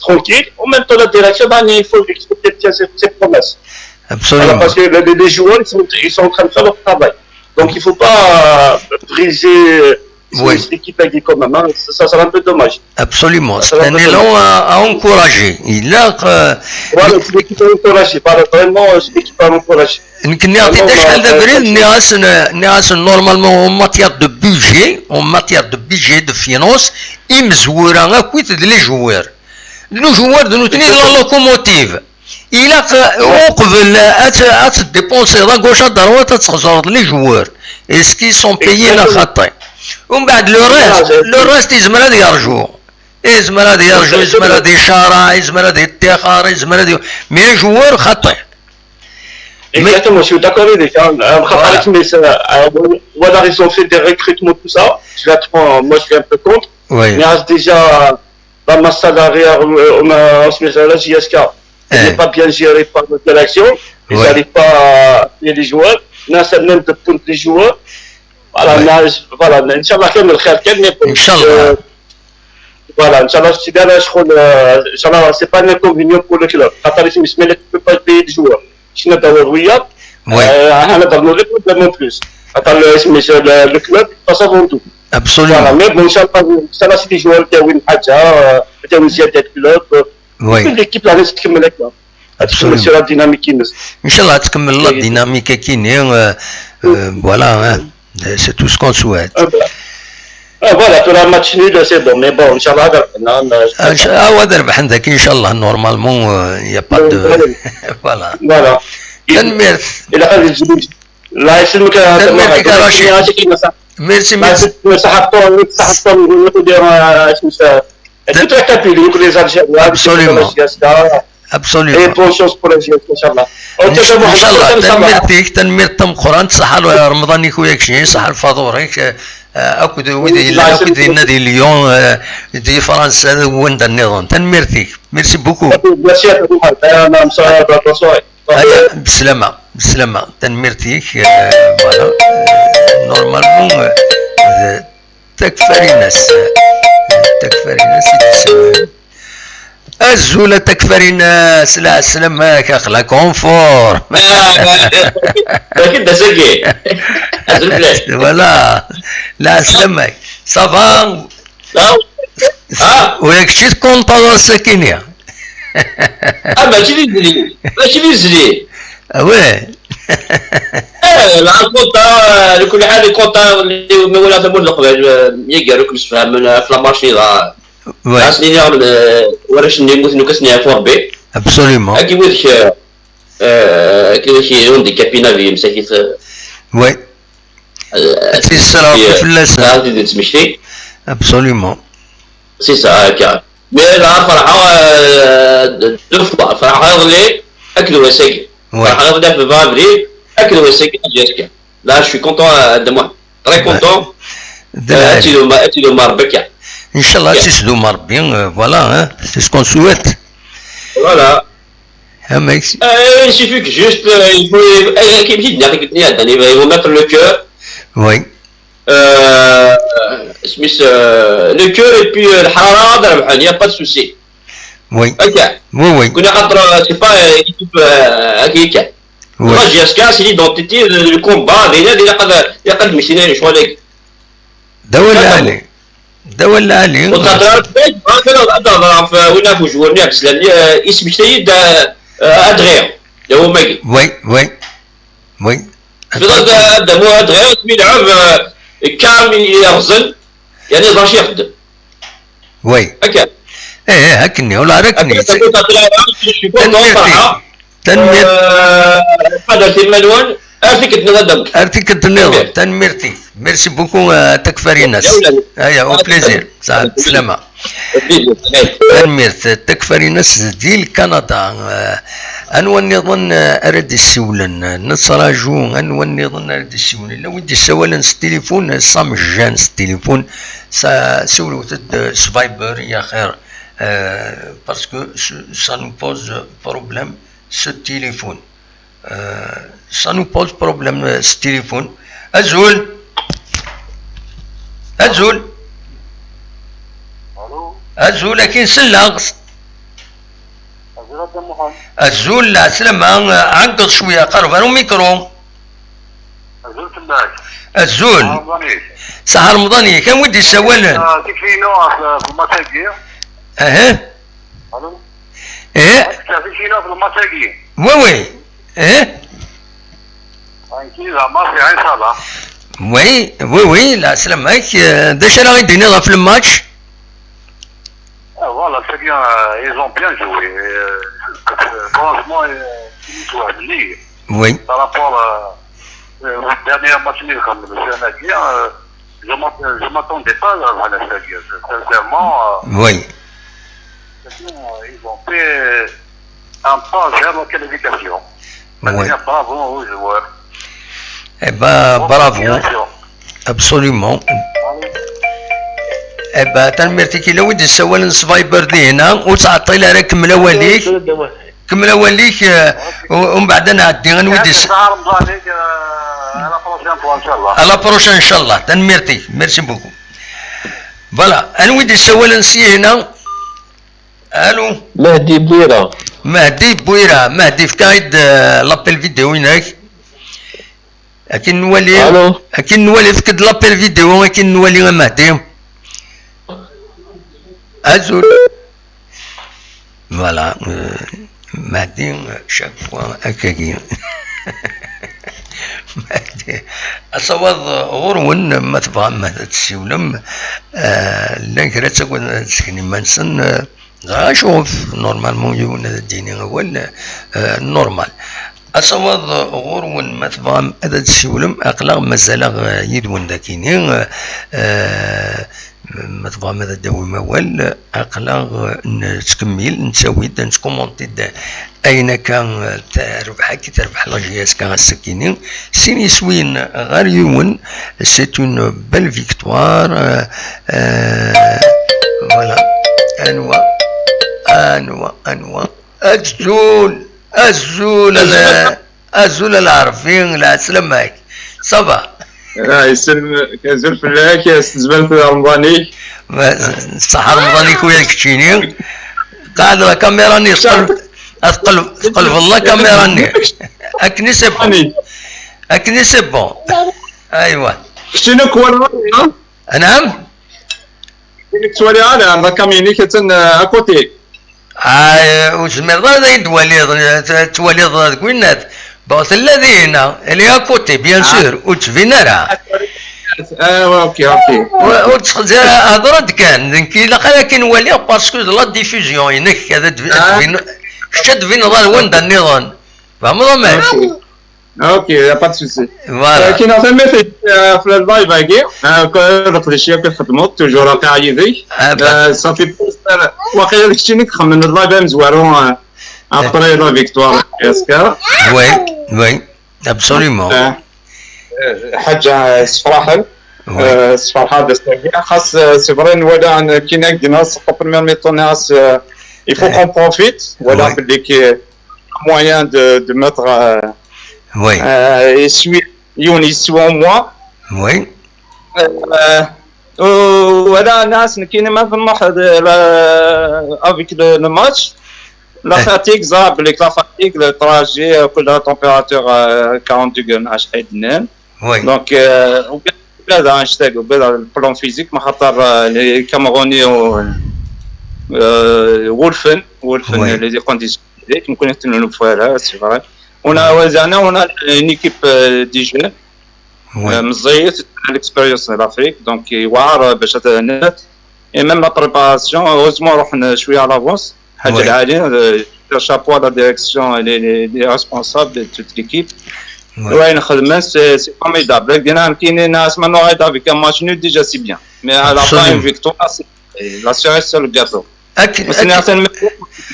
Speaker 3: tranquille. En même temps, la direction, il faut respecter ses promesses.
Speaker 1: Absolument.
Speaker 3: Alors, parce que les joueurs, ils sont en train de faire leur travail. Donc, il ne faut pas briser cette équipe avec des communs. Ça sera un peu dommage.
Speaker 1: Absolument. C'est un élan à encourager.
Speaker 3: Voilà, c'est l'équipe à encourager. Vraiment, c'est l'équipe à encourager.
Speaker 1: يمكن نعطي شحال دابا ناس نورمالمون en matière de budget de finance مزوره كويت لي جوار دو تني لا لوكوموتيف إلا وقبل تديبونسي لا غوش دروات تخسر لي جوار اسكي سون بايي لا خطي ومن بعد لو راست يزمر هذا يرجو يزمر هذا يشارع يزمر هذا يتخار يزمر هذا مي جوار خطي
Speaker 3: Exactement, je suis d'accord avec voilà, ils ont fait des recrutements, tout ça. Moi, je suis un peu contre.
Speaker 1: Oui.
Speaker 3: Mais déjà, la masse salariale, on a la JSK, n'est pas bien gérée par la direction. Ils n'arrivent pas à payer les joueurs. On a même de prendre les joueurs. Voilà, Inch'Allah, Inch'Allah. Voilà, Inch'Allah, c'est pas un inconvénient pour le club. Qataris Mismel ne peut pas payer les joueurs. شنو دوريات نقدر نقول من بلوس le club فصافون تو
Speaker 1: absolument
Speaker 3: مي بون ان شاء الله سيتي جوار تاوين حاجه تاوين زياده الكلوب ليكيب لا تكمل هكا تكمل لا ديناميك
Speaker 1: ان شاء الله تكمل لا ديناميك كاينين فوالا سي تو سكون سويت
Speaker 3: فوالا تو ماتش نول سي بون مي بون ان شاء الله
Speaker 1: هذا ربح عندك ان شاء الله نورمالمون يا با دو
Speaker 3: فوالا
Speaker 1: تنمير
Speaker 3: الى غادي تجيب لا يسلمك
Speaker 1: تنميرك رشيد ميرسي
Speaker 3: صحابتو ندير اسمه
Speaker 6: tout est tapé, les Algériens,
Speaker 1: absolument.
Speaker 6: Et bonne chance pour la GSK, Inch'Allah.
Speaker 1: ان شاء الله تنمرتيك تنمرتم قران صح رمضان يكويك شي صح الفاضوريك اكد ودي اكد النادي ليون دي فرنسا وين النظام تنمرتيك ميرسي بوكو بسلامة بسلامة تنمرتيك فوالا نورمالمون تكفري ناس يتسوى الزولة تكفري ناس لا سلامك اخلا كونفور
Speaker 6: كده سجي
Speaker 1: ولا لا سلامك صافا وياك شي تكون طاوة ساكنية
Speaker 6: ماشي لي زلي
Speaker 1: واه
Speaker 6: لا كونتا لكل حال كونتا اللي ولا تمول قبل يقرا كل فهم في لامارشي لا سنين وراش نموت نكسني فور بي
Speaker 1: ابسوليومون
Speaker 6: كي ودك كي عندي كابينا في مساكيت
Speaker 1: وي تيسرا في اللسان
Speaker 6: هذه تمشي
Speaker 1: ابسوليومون
Speaker 6: سي سا هكا مي لا فرحه دو فوا فرحه لي اكلوا وساكي فرحه بدا في فابري اكلوا وساكي جيسكا لا جو سوي كونتون دو موا تري كونتون اتي ما ربك
Speaker 1: ان شاء الله تسدو مربي فوالا سي سكون سويت
Speaker 6: فوالا
Speaker 1: ميكسي
Speaker 6: il suffit que juste il faut كيف جيت قلت لي يعني il faut mettre le cœur
Speaker 1: وي
Speaker 6: سميس لو كور اي بي الحراره ضرب حال يا با سوسي
Speaker 1: وي
Speaker 6: هكا
Speaker 1: وي
Speaker 6: كنا خاطر سي با ايكيب هكاك لا جي اس كا سي ليدونتيتي لو كومبا دينا قد مشينا شغل
Speaker 1: دولة علي
Speaker 6: وخاطر هذا وين في جورني بسلامي اسم سيد ادغير اللي هو ماكي
Speaker 1: وي
Speaker 6: في ضد دمو ادغير يلعب كامل يغزل يعني باش يخدم
Speaker 1: وي
Speaker 6: هكا
Speaker 1: هكني ولا ركني
Speaker 6: تنمير قدر الملون ارتيك
Speaker 1: تنظم تنميرتي ميرسي بوكو تكفري الناس هيا او بليزير سلامة تنميرت تكفري الناس ديال كندا انواني ظن ارد السولن نصراجو انواني ظن ارد السولن لو ودي السوالن التليفون صامجان التليفون سولو سفايبر يا خير باسكو ça nous pose problème ce téléphone ça nous pose problème ce téléphone أزول أزول لكن سلاغ أزول لا سلام عنقص شوية قرب أنا ميكرو أزول سهر رمضاني كان ودي السوالن
Speaker 3: تكفينا في المساجي تكفينا في المساجي
Speaker 1: وي وي لا سلامك داش راه يدينا في الماتش
Speaker 3: voilà c'est bien ils ont bien joué franchement ils jouent bien
Speaker 1: oui
Speaker 3: par rapport au dernier match nul comme le Sénégal je m'attendais pas à la Sénégal sincèrement
Speaker 1: oui
Speaker 3: ils ont fait un pas vers la qualification bravo aux joueurs
Speaker 1: eh ben bravo absolument eh ben تنمرتي كي لو ودي سوالن سفايبر دي هنا وتعطي لها كمله وليك ومن بعد نعدي غنودي على بروشان ان شاء الله تنمرتي ميرسي بوكو فوالا انا ودي سوالن سي هنا الو
Speaker 7: مهدي بويرة
Speaker 1: مهدي في كايد لابيل فيديو هناك اكن نولي فكد لابيل فيديو اكن نولي مهدي أزول فوالا مهدي شاك فوا هكاكي مهدي أصوات غرون ما تفهم مهدي تسيولم لان كرا تقول تسكني منسن غاشوف نورمالمون يقول الديني هو نورمال أصوات غرون ما تفهم هذا تسيولم أقلاق مازال يدون داكيني ما تبغى ماذا داوي موال أقلا نتكمل نسوي نتكومونتي أين كان تربح كي تربح لاجياس كان السكينين سيني سوين غير يون سي اون بل فيكتوار فوالا أنوا الزول العرفين لا سلامك صباح
Speaker 8: يسلم كنزول فلاك زبالة رمضاني
Speaker 1: الصحة رمضاني كويا كتشيني قاعد لا كاميرا ني تقلب والله كاميرا ني اكني سي بون ايوا
Speaker 8: شنو كوالا
Speaker 1: نعم
Speaker 8: كتوالي على كاميني كتن اكوتي
Speaker 1: واش مرضى توالي كوينات بوث الذين اللي اكوتي بيان سور وتفينا راه
Speaker 8: اوكي
Speaker 1: وتخزر هضرت كان كي لكن نولي باسكو لا ديفوزيون هناك كذا شد فين ظل وين النظام فهموا ماشي
Speaker 8: اوكي يا با سوسي
Speaker 1: فوالا
Speaker 8: كي نعطي في اللايف هاكي ريفليشي كنخدمو توجور راقي يدي صافي واقيلا داكشي اللي كنخمم اللايف مزوارو ابري لا فيكتوار اسكا
Speaker 1: وي ابسوليومون
Speaker 8: حاجه صفراحل صفراحل خاص سي فري نولى كي ناك ناس بروميير ميطون ناس il faut qu'on profite voilà باللي moyen de mettre يسوي moi
Speaker 1: وي
Speaker 8: ولا ناس كاين ما في المحض افيك لو ماتش لا فاتيك زاب ليك لا فاتيك لو تراجي كلها تمبيراتور 40 ديغري شحال دنان دونك هذا نشتاق بهذا البلان فيزيك ما خاطر الكاميروني وولفن لي كونديسيون يمكن يتنلو فيها سي فري ونا وزعنا ونا اون ايكيب دي جون مزيت الاكسبيريونس لافريك دونك يوعر باش نت ميم لا بريباراسيون اوزمون رحنا شويه على لافونس حاجه العاليه شابو لا ديريكسيون لي ريسبونسابل توت ليكيب وين خدمه سي فورميدابل دينا كاينين ناس ما نوعيت افيك ان ماتش نو ديجا سي بيان مي على فاين فيكتوار لا سيريس سو لو غاتو
Speaker 1: اكيد
Speaker 8: سيناتن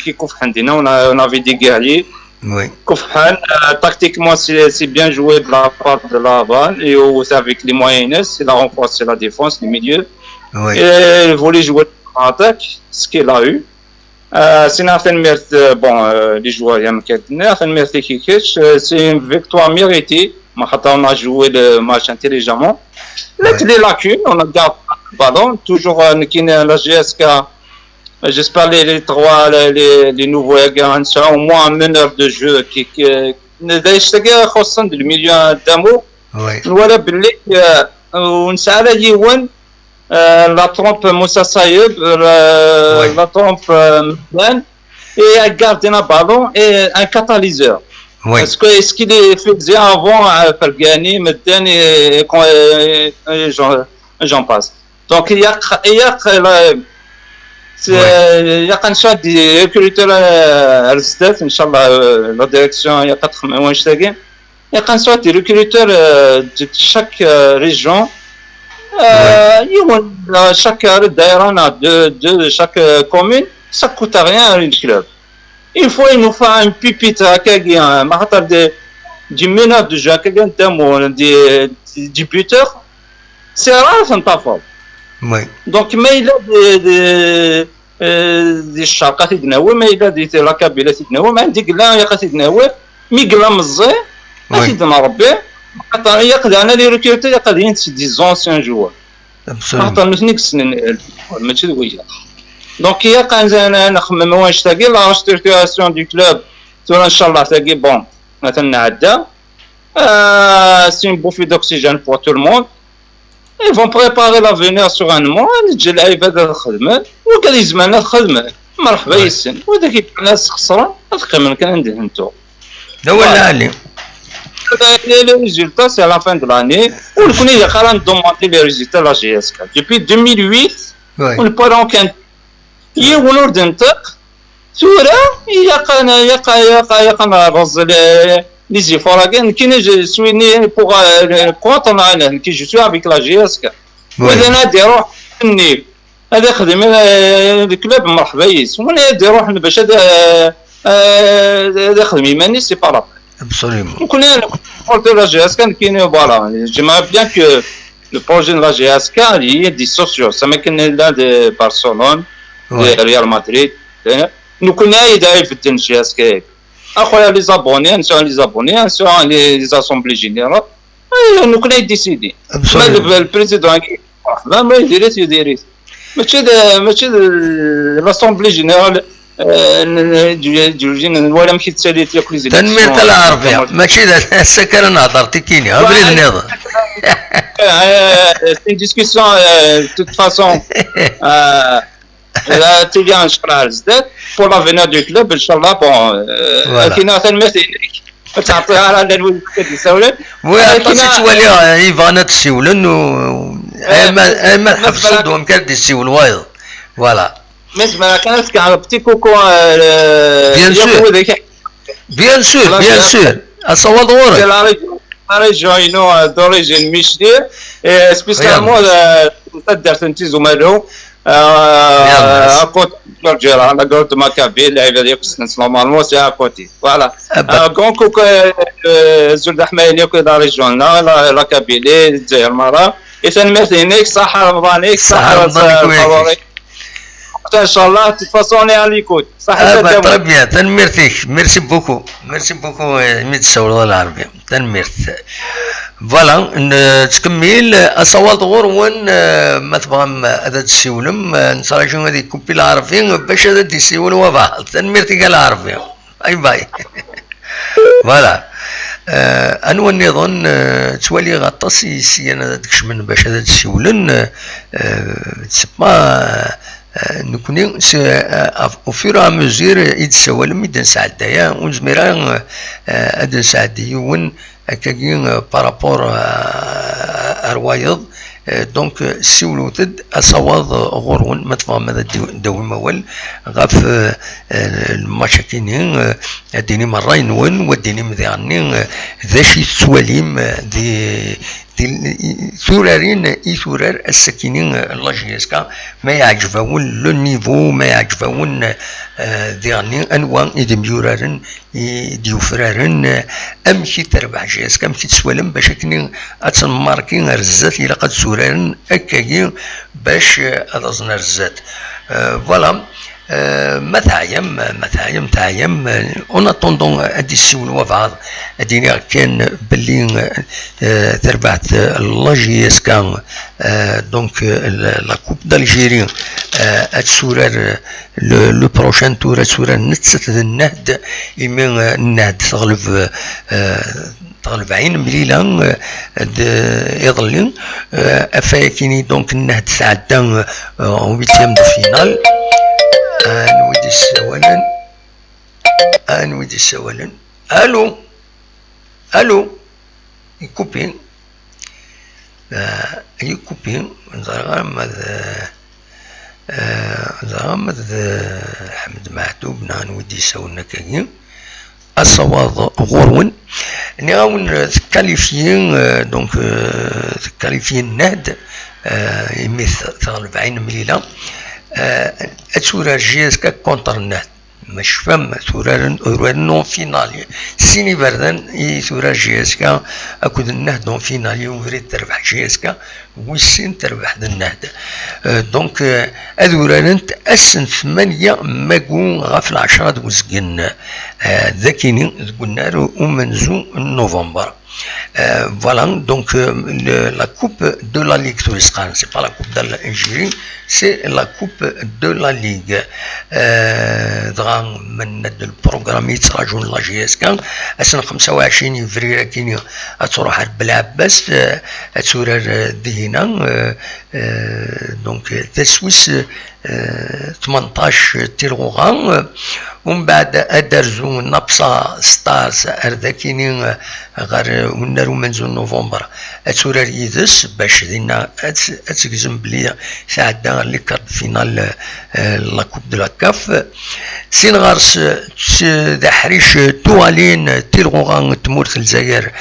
Speaker 8: كي كوف عندنا ونا فيديغي عليه كوفحان تاكتيكمون سي بيان جوي de la part de la balle et aussi avec les moyens il a renforcé la défense le milieu et il voulait jouer en attaque ce qu'il a eu سيناتن ميرت بون لي جوار يا مكاتنا ميرت كيكيتش سي une victoire méritée ما خاطر on a joué le match intelligemment les lacunes on a gardé le ballon toujours كاين la GSK. J'espère les nouveaux gars au moins un meneur de jeu qui نشتاق خصوصا الميليو دامو ولا باللي ونسال يوان لا ترومب موسى صايب لا ترومب مدان et garder un ballon et un catalyseur parce que ce qu'il faisait avant Falgani Medden et j'en passe donc il y a يقن شاد ريكروتور الزدات ان شاء الله لا ديريكسيون يقد وين شتاقين يقن شاد ريكروتور شاك ريجون يوم شاك دايرة de chaque commune ça coûte rien à une club il faut il nous fait un pipite هكا ما خاطر du meneur de jeu هكا نتامو du buteur c'est rare في نطافو دونك ما إلا دي الشرقة تدناوي ما إلا دي الكابيلة تدناوي ما عندي قلا يا تدناوي مي قلا مزي ما تدنا ربي خاطر يقدر أنا لي ريكروتي يقدرين دي زونسيان جوار خاطر نثنيك السنين ماشي دويا دونك هي أنا نخمم واش تاقي لا ريستركتوراسيون دو كلوب تورا إن شاء الله تاقي بون مثلا عدا سي un bouffée d'oxygène pour tout le monde. Ils vont préparer l'avenir sur un mois نجي لعيبه هذا الخدمه وقال يزمان الخدمه مرحبا يسن وداك الناس خسران تقريبا كان عنده انتو
Speaker 1: هو اللي
Speaker 8: les résultats c'est à la fin de l'année ونكون إذا قرا ندوموندي لي ريزولتا لا جي اس كا depuis 2008 ونبارون كان يقولوا دنتق تورا يقنا رز les efforts كاين je suis né pour contre qui je suis avec la GSK ولنا ديرو نستني هذا خدم الكلاب مرحبا يس وانا يروح باش هذا خدمي ماني سي با لا
Speaker 1: ابسوليومون
Speaker 8: كنا قلت لا جي اس كان كاين فوالا جيماي بيان كو لو بروجي لا جي اس كان هي دي سوسيو سما كان لا دي برشلونه دي ريال مدريد نو كنا يدعي في الجي اس كي اخويا لي زابوني نسوا لي زابوني نسوا لي زاسومبلي جينيرال نو كنا يديسيدي البريزيدون ما يديريش ماشي لاسومبلي جينيرال جوجين ولا مشيت ساليت ياك لي
Speaker 1: تنمية العربية ماشي السكر نهضر تكيني غير النظر
Speaker 8: سي ديسكسيون توت فاسون تيجي نشرح الزداد بور لافينير دو كلوب ان شاء الله بون كاينه تنمية تعطيها على الولد يسولن
Speaker 1: وعطاتي تولي ايفانا تسولن ما حفصوا دوم كاد يسول وايض فوالا
Speaker 8: ما كانت كان بتي كوكو
Speaker 1: بيان سور اصوات غورك
Speaker 8: ريجيونو دوريجين ميشلي سبيسيالمون درت انت زملو اكوت جورجيرا انا قلت ماكابي اللعيبه ديال كسنس نورمالمون سي اكوتي فوالا كون كوك زول حمايل ياك لا ريجيون لا كابيلي الجزائر مره اذا ميرسي صحه رمضانيك صحه فوري ان شاء الله تفاصوني على ليكوت
Speaker 1: صحيح ترى بيان تنميرتيك ميرسي بوكو ميت السوله العربيه تنميرت فوالا تكمل اصوات غورون ما تبغى هذا تسولم نصراجو هذه كوبي العربي باش هذا تسولوا بعض تنميرتي قال العربي اي باي فوالا انا ونظن تولي غطاس انا داكش من باش هذا تسولن سبا نكوني او فير ا مزير يتسول ميدان سعدايا ونزميران ادن سعديون هكاكين بارابور اروايض دونك سيولوتد اصوات غورون ما تفهم هذا داوي موال غاف المشاكين اديني مرين ون وديني مذيعني ذا شي سواليم دي ثورارين ثورار السكينين لاجيسكا ما يعجبون لو نيفو ما يعجبون ديعني انواع يدميورارن ديوفرارن امشي تربح جيسكا امشي تسوالم باش كني اتماركين رزات الى قد سورارن اكاكي باش اظن رزات فوالا ما تعيم اون اتوندون ادي السيول بعض اديني كان باللي تربعت لاجيسكا دونك لا كوب دالجيري اتسورر لو بروشان تور اتسورر نتست النهد يمين النهد تغلب 40 مليلا يظلين افاكيني دونك النهد تعدى ويتيام دو فينال نودي السوالن الو يكوبين زغمد حمد معتوب نودي سولنا كاين الصواد غورون نعاون تكاليفيين دونك تكاليفيين نهد يمثل 40 مليلا اتسورار جيسكا كونتر النهد مش فم سورار نون فينالي سيني بردن سورار جيسكا اكود النهد نون فينالي وفريد تربح جيسكا ويسين تربح النهد دونك اذوران انت اسن 8 ماكو غاف 10 وزقن ذاكيني قلنا ومنزو نوفمبر voilà donc la coupe de la ligue touristique c'est pas la coupe de l'Algérie c'est la coupe de la ligue دغا من البروغرام يتراجعون لا جي اس كان اسن 25 فبراير كاين تروح بالعباس تسورر دينا دونك تسويس 18 تيرغوغان ومن بعد ادرزو نبصه ستارز ارداكينين غير ونارو منزل نوفمبر اتسورر يدس باش دينا اتسكزم بلي ساعدنا لي كارت فينال لا كوب دو لا كاف سين غارس دحريش توالين تيرغوغان تمورت الجزائر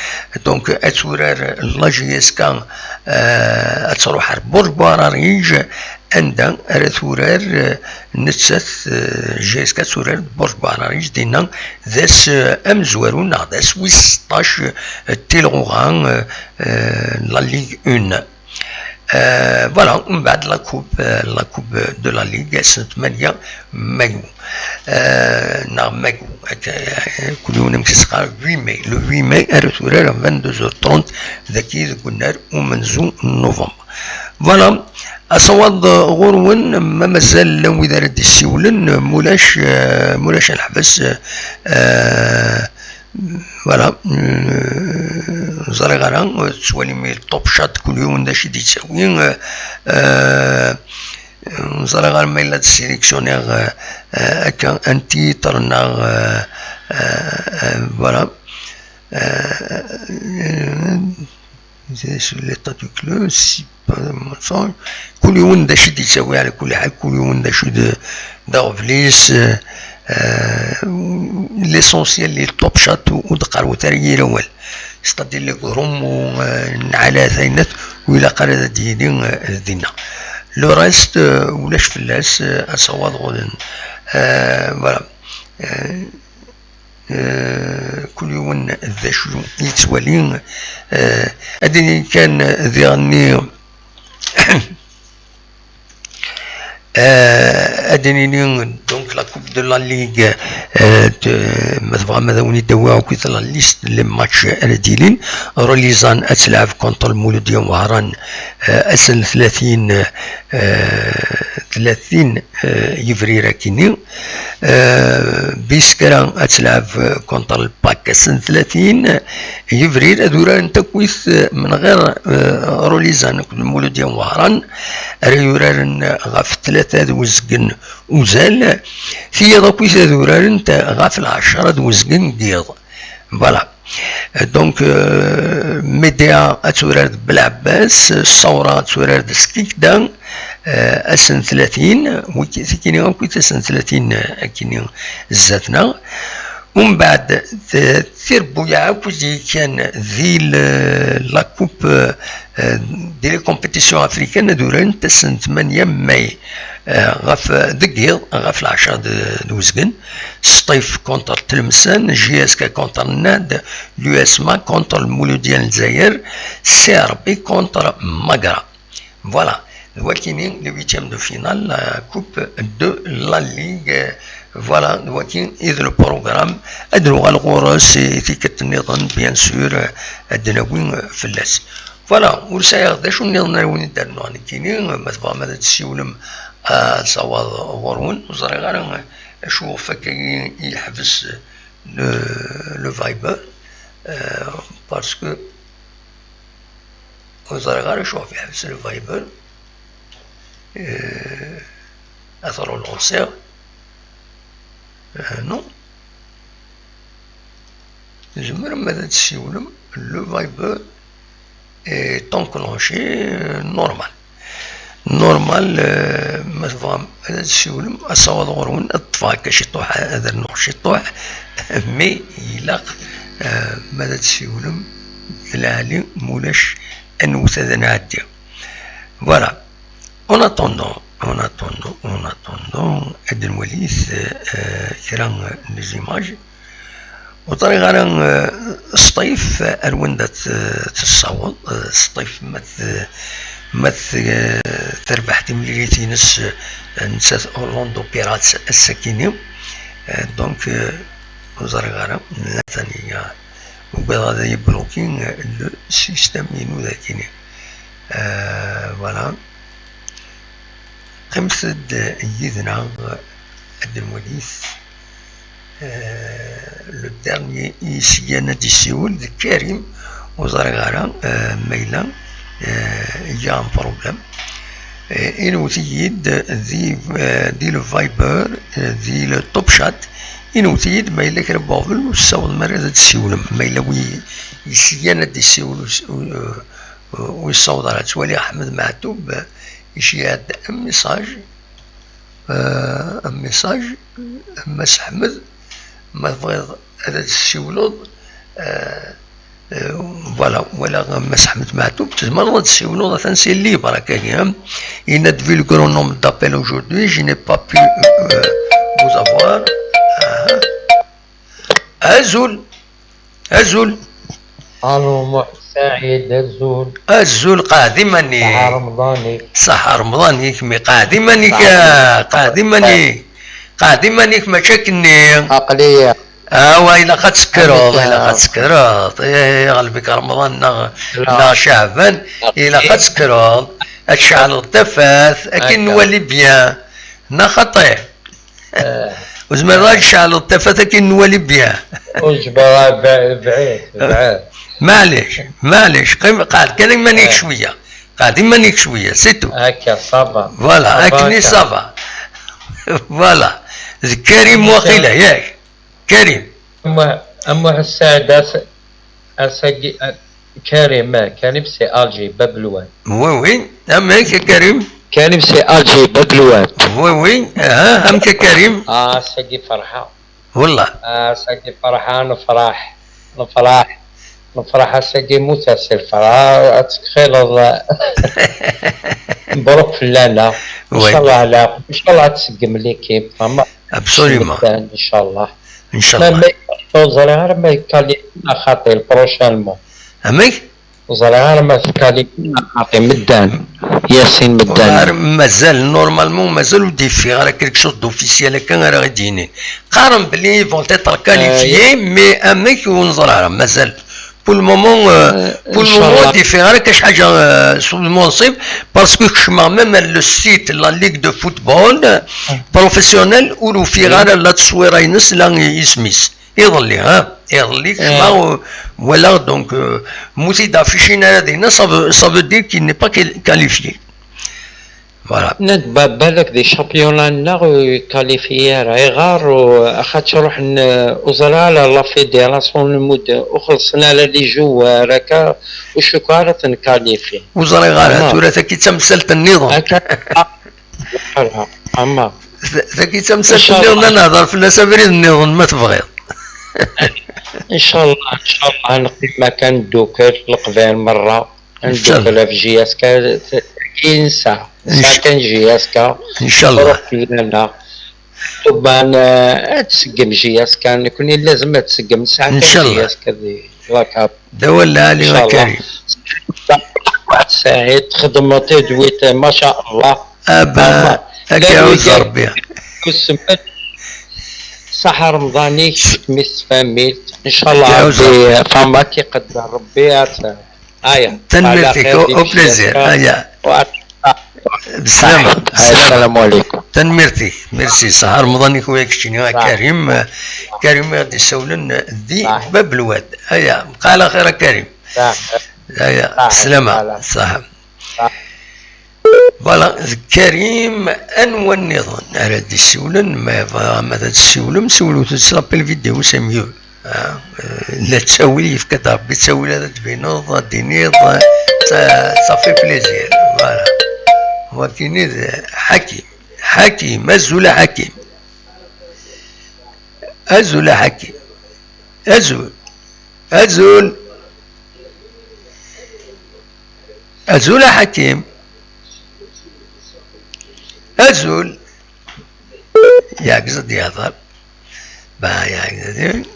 Speaker 1: دونك اتسورر لا جي اس كان اتروح ربوط برج باراريج عندها رثورار نتسات جيسكا سورار برج باراريج دينا ذاس امزوارون ذاس 16 تيلغوغان لا ليغ 1. فوالا من بعد لا كوب دو لا ليغ سنة 8 مايو نعم مايو كل يوم نمسك 8 ماي لو 8 ماي رثورار 22h30 ذاكي قلنا ومنزو نوفمبر. فوالا أصوات غورون ما مازال لو إذا رد السيولن مولاش الحبس فوالا زرغران تسوالي مي الطوب شات كل يوم داش يدي تساوي زرغران ما إلا تسيليكسيونيغ هكا أنتي ترنا فوالا sur l'état du club, si pas de mensonge. كل يوم دا شي يساوي على كل حال كل يوم دا شي دافليس ليسونسيال لي توب شات ودقر وتريي الاول ستادير لي كروم على ثينات وإلا قرا ديالي دينا لو ريست ولاش فلاس اصوات غودن فوالا كل يوم ذا شو يتوالي أدني كان ذيغني أدني دونك لا كوب دو لا ليغ ماذا وني دواو كيت لا ليست لي ماتش رديلين روليزان أتلعب كونتر المولودية وهران أسن 30 يفريرا كيني بيسكرا أتلعب كونتر الباك أسن 30 يفرير أدورا انت كويس من غير روليزان المولودية وهران ريوران غاف 3 دوزقن وزال في ضكويس دورار انت غاف 10 دوزقن قيض فوالا دونك ميديا اتورار بالعباس الصورة اتورار سكيكدا اسن 30 كيني غاكويت اسن 30 كيني زاتنا ومن بعد ثيربو يعاود كان ذي لا كوب دي لي كومبيتيسيون افريكان دوران تسن 8 ماي غاف دقيق غاف 10 دوزقن سطيف كونتر تلمسان جي اس كا كونتر الناد اليو اس ما كونتر المولودية الجزائر سي ار بي كونتر ماغرا فوالا ولكن لو 8 دو فينال لا كوب دو لا ليغ فوالا دلوقتي إذا البروغرام أدرو الغرس تيكت النظام بيان سور الدناوين فلاس فوالا ورسايا غدا شو النظام وين دارنا يعني كاينين مثلا ماذا تسيولم صواد غورون وزري غير شوف كاين يحبس لو فايبر باسكو وزري غير شوف يحبس لو فايبر أثر العنصر non زمر ماذا تسيولم لو فايبر est enclenché نورمال مثلا ماذا تسيولم أصوات غرون الطفا كشطوح هذا النوع شطوح مي يلاق ماذا تسيولم العالي مولاش أنوث هذا نعدي فوالا en attendant هاد الوليث كرا لي زيماج وطريقة راه سطيف الوندا تصاوض سطيف مات تربح تمليليتي نسات أورلاندو بيراتس الساكيني دونك وزرغارة ثانية وبدا هذا يبلوكين لو سيستم ينو ذاكيني فوالا قمصد يذنا الدموليث لو ديرني يسيانا دي سيول دي كريم وزرغارة ميلا يا بروبليم إنو تيد دي لو فايبر دي لو توب شات إنو تيد ميلا كربافل وصاود مرة دي سيول ميلا يسيانا دي سيول ويصاود على توالي أحمد معتوب يشياد ميساج مس حمد ما بغيض هذا السيولود voilà voilà ما سحمت معتوب تزمر غاد تسولو تنسي ليبر هكاك. il a vu le grand nombre d'appels aujourd'hui, je n'ai pas pu vous avoir. أزول
Speaker 9: الو سعيد
Speaker 1: أزول قادمني صحة رمضانيك مي قادمنيك مشاكلني
Speaker 9: عقلية
Speaker 1: إلا قد سكروض غلبك رمضان نا شعبان إلا قد سكروض الشعل التفاث أكن نولي بيان نا خطير وزمان راك شعل التفاث أكن نولي بيان
Speaker 9: وجبة بعيد
Speaker 1: معليش قاعد كان مانيك شوية سيتو
Speaker 9: هكا صافا
Speaker 1: فوالا أكني صافا فوالا كريم وقيلة ياك كريم
Speaker 9: أما السعد كريم سي ألجي بابلوان
Speaker 1: وي أمك كريم
Speaker 9: كريم سي ألجي بابلوان
Speaker 1: وي أمك كريم
Speaker 9: ساقي فرحة
Speaker 1: والله
Speaker 9: ساقي فرحة نفرح ساقي متسر فرحة أتخيل مبروك فلانا إن شاء الله إن شاء الله تسقم ليكيب
Speaker 1: ابسوليومون
Speaker 9: ان شاء الله وزرار ما يكاليفنا خاطي البروشالمون
Speaker 1: امك
Speaker 9: وزرار ما يكاليفنا خاطي مدان ياسين مدان
Speaker 1: مازال نورمالمون مازالو ديفي غير كيك شوز دوفيسيال كان راه غاديين قارن بلي فون تيتر كاليفيي مي امك ونزرار مازال pour le moment différent كاش حاجه منصب باسكو كشما ميم لو سيت لا ليغ دو فوتبول بروفيسيونيل ولو في غير لا تصويره ينس لا يسميس يظلي كشما ولا دونك موسي دافيشين هذه ça veut dire qu'il n'est pas qualifié. Voilà.
Speaker 9: بالك دي شامبيونانا كاليفيير غار واخا تروح وزرا لا فيديراسيون المود وخلصنا لي جوار هكا وشكاره تنكاليفي
Speaker 1: وزرا غار ثلاثه كي تمثلت النظام
Speaker 9: اما
Speaker 1: كي تمثلت النظام نهضر في الناس بريد النظام ما تبغي
Speaker 9: ان شاء الله نقيم مكان دوكر القبال مره ندوكر في جي اس كا 30 ساعة جي اس كا
Speaker 1: ان شاء الله
Speaker 9: لنا طبعا تسقم جي اس كا يكون لازم تسقم ساعتين جي اس كا لاكاب
Speaker 1: دولة علي وكريم
Speaker 9: سعيد خدمتي دويت ما شاء الله
Speaker 1: ابا اكاوز ربي
Speaker 9: صحة رمضاني ميس فاميل ان شاء الله ربي فما كيقدر ربي
Speaker 1: تنمر فيك او بليزير بالسلامة
Speaker 9: السلام عليكم
Speaker 1: تنمرتي ميرسي صحة رمضاني خويا كشتيني كريم غادي يسولن ذي باب الواد قال خير كريم بالسلامة صح فوالا كريم انوى النظام على هادي السولن ما تسولم سولو تسلابي الفيديو سي ميو لا تساوي في كتاب تساوي هذا تبينوض دينيض صافي بليزير فوالا وكينيض حكيم أزول حكيم أزول حكيم أزول حكيم أزول يا قصد يهضر با يا قصد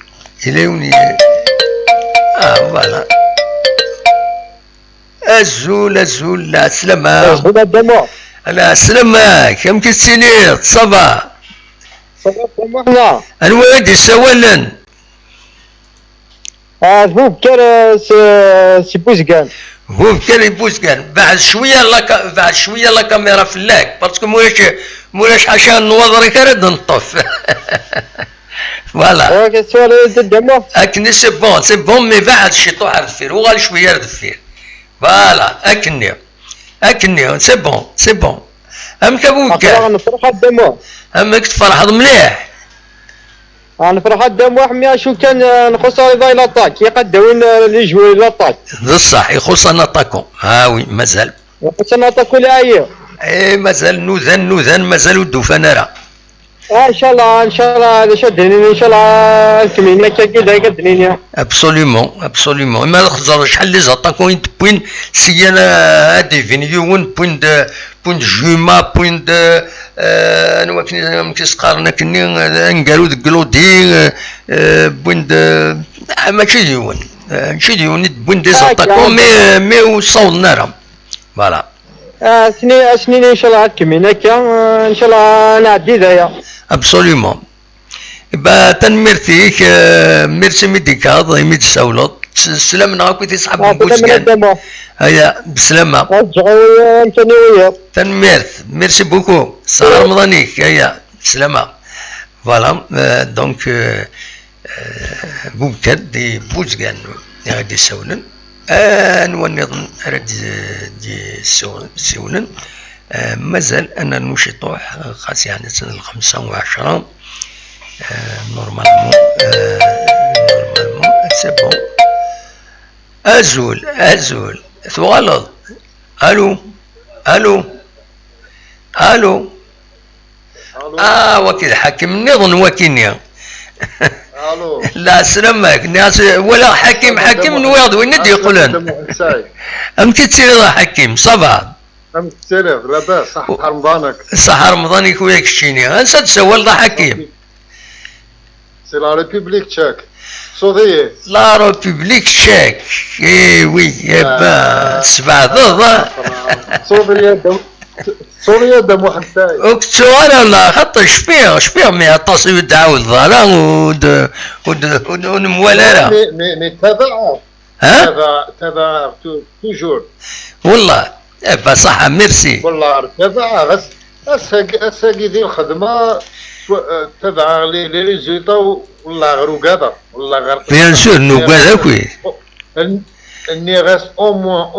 Speaker 1: إليوني فوالا أزول لا سلامة لا سلامة كم كتسيني صبا الوالد يسولن
Speaker 3: هو بكر سي بوزكان
Speaker 1: هو بكر بوزكان بعد شوية لا كاميرا فلاك باسكو مولاش عشان نوضري كرد نطف فوالا اكني سي بون مي بعد شي طوح دفير وغال شويه دفير فوالا اكني سي بون امك ابوك
Speaker 3: نفرح الدموع
Speaker 1: امك تفرحض مليح
Speaker 3: نفرح الدموع ميا شو كان نخص رضاي لاطاك يقدرون لي جوي لاطاك
Speaker 1: بصح يخص نطاكو وي مازال
Speaker 3: يخص نطاكو لايه
Speaker 1: مازال نوذان مازال الدوفان راه
Speaker 6: ان شاء الله ان شاء الله هذا شدني ان شاء الله الكمينه كي قدني
Speaker 1: ابسوليومون ما خزر شحال لي زاطاكوين بوين سيانا ديفينيون بوين جوما بوين انا كني كيسقارنا كني نقالو دكلودي بوين ماشي ديون شي ديون بوين دي زاطاكون مي وصلنا راهم فوالا
Speaker 6: سنين ان شاء الله كمينه ان شاء الله نعدي ذايا
Speaker 1: ابسوليومون تنميرتيك ميرسي ميديكال ضيمي تساولط سلامنا كنت يصحاب بوزكان هيا بسلامة
Speaker 6: رجعوا انتوني ويا
Speaker 1: تنميرت ميرسي بوكو صار رمضانيك هيا بسلامة فوالا دونك بوكاد دي بوزكان غادي يساولن نظن راه دي سولن مازال انا نشطوح خاص يعني سنة 25 نورمالمون سي بون ازول تغلط الو وكيل حاكم نظن وكينيا لا سلامك ناس ولا حكيم نواض وين ندي يقولون امتى تصير حكيم صباح
Speaker 10: امتى تصير لاباس صح رمضانك
Speaker 1: صح رمضانك وياك الشيني انسى تسول حكيم
Speaker 10: سي لا ريبوبليك تشاك سوريا
Speaker 1: لا ريبوبليك تشاك اي وي يابا سبع ضوضة
Speaker 10: سوريا دم واحد ساي
Speaker 1: اكتو انا لا خاطر شبيه مي التصوير تعاود ظهرا ونموالارا
Speaker 10: مي تابع تابع توجور
Speaker 1: والله صح ميرسي
Speaker 10: والله تابع اساقي ديال الخدمه تابع لي ريزولتا والله غير وكادا والله غير
Speaker 1: بيان سور نوكادا كوي
Speaker 10: اني غاس او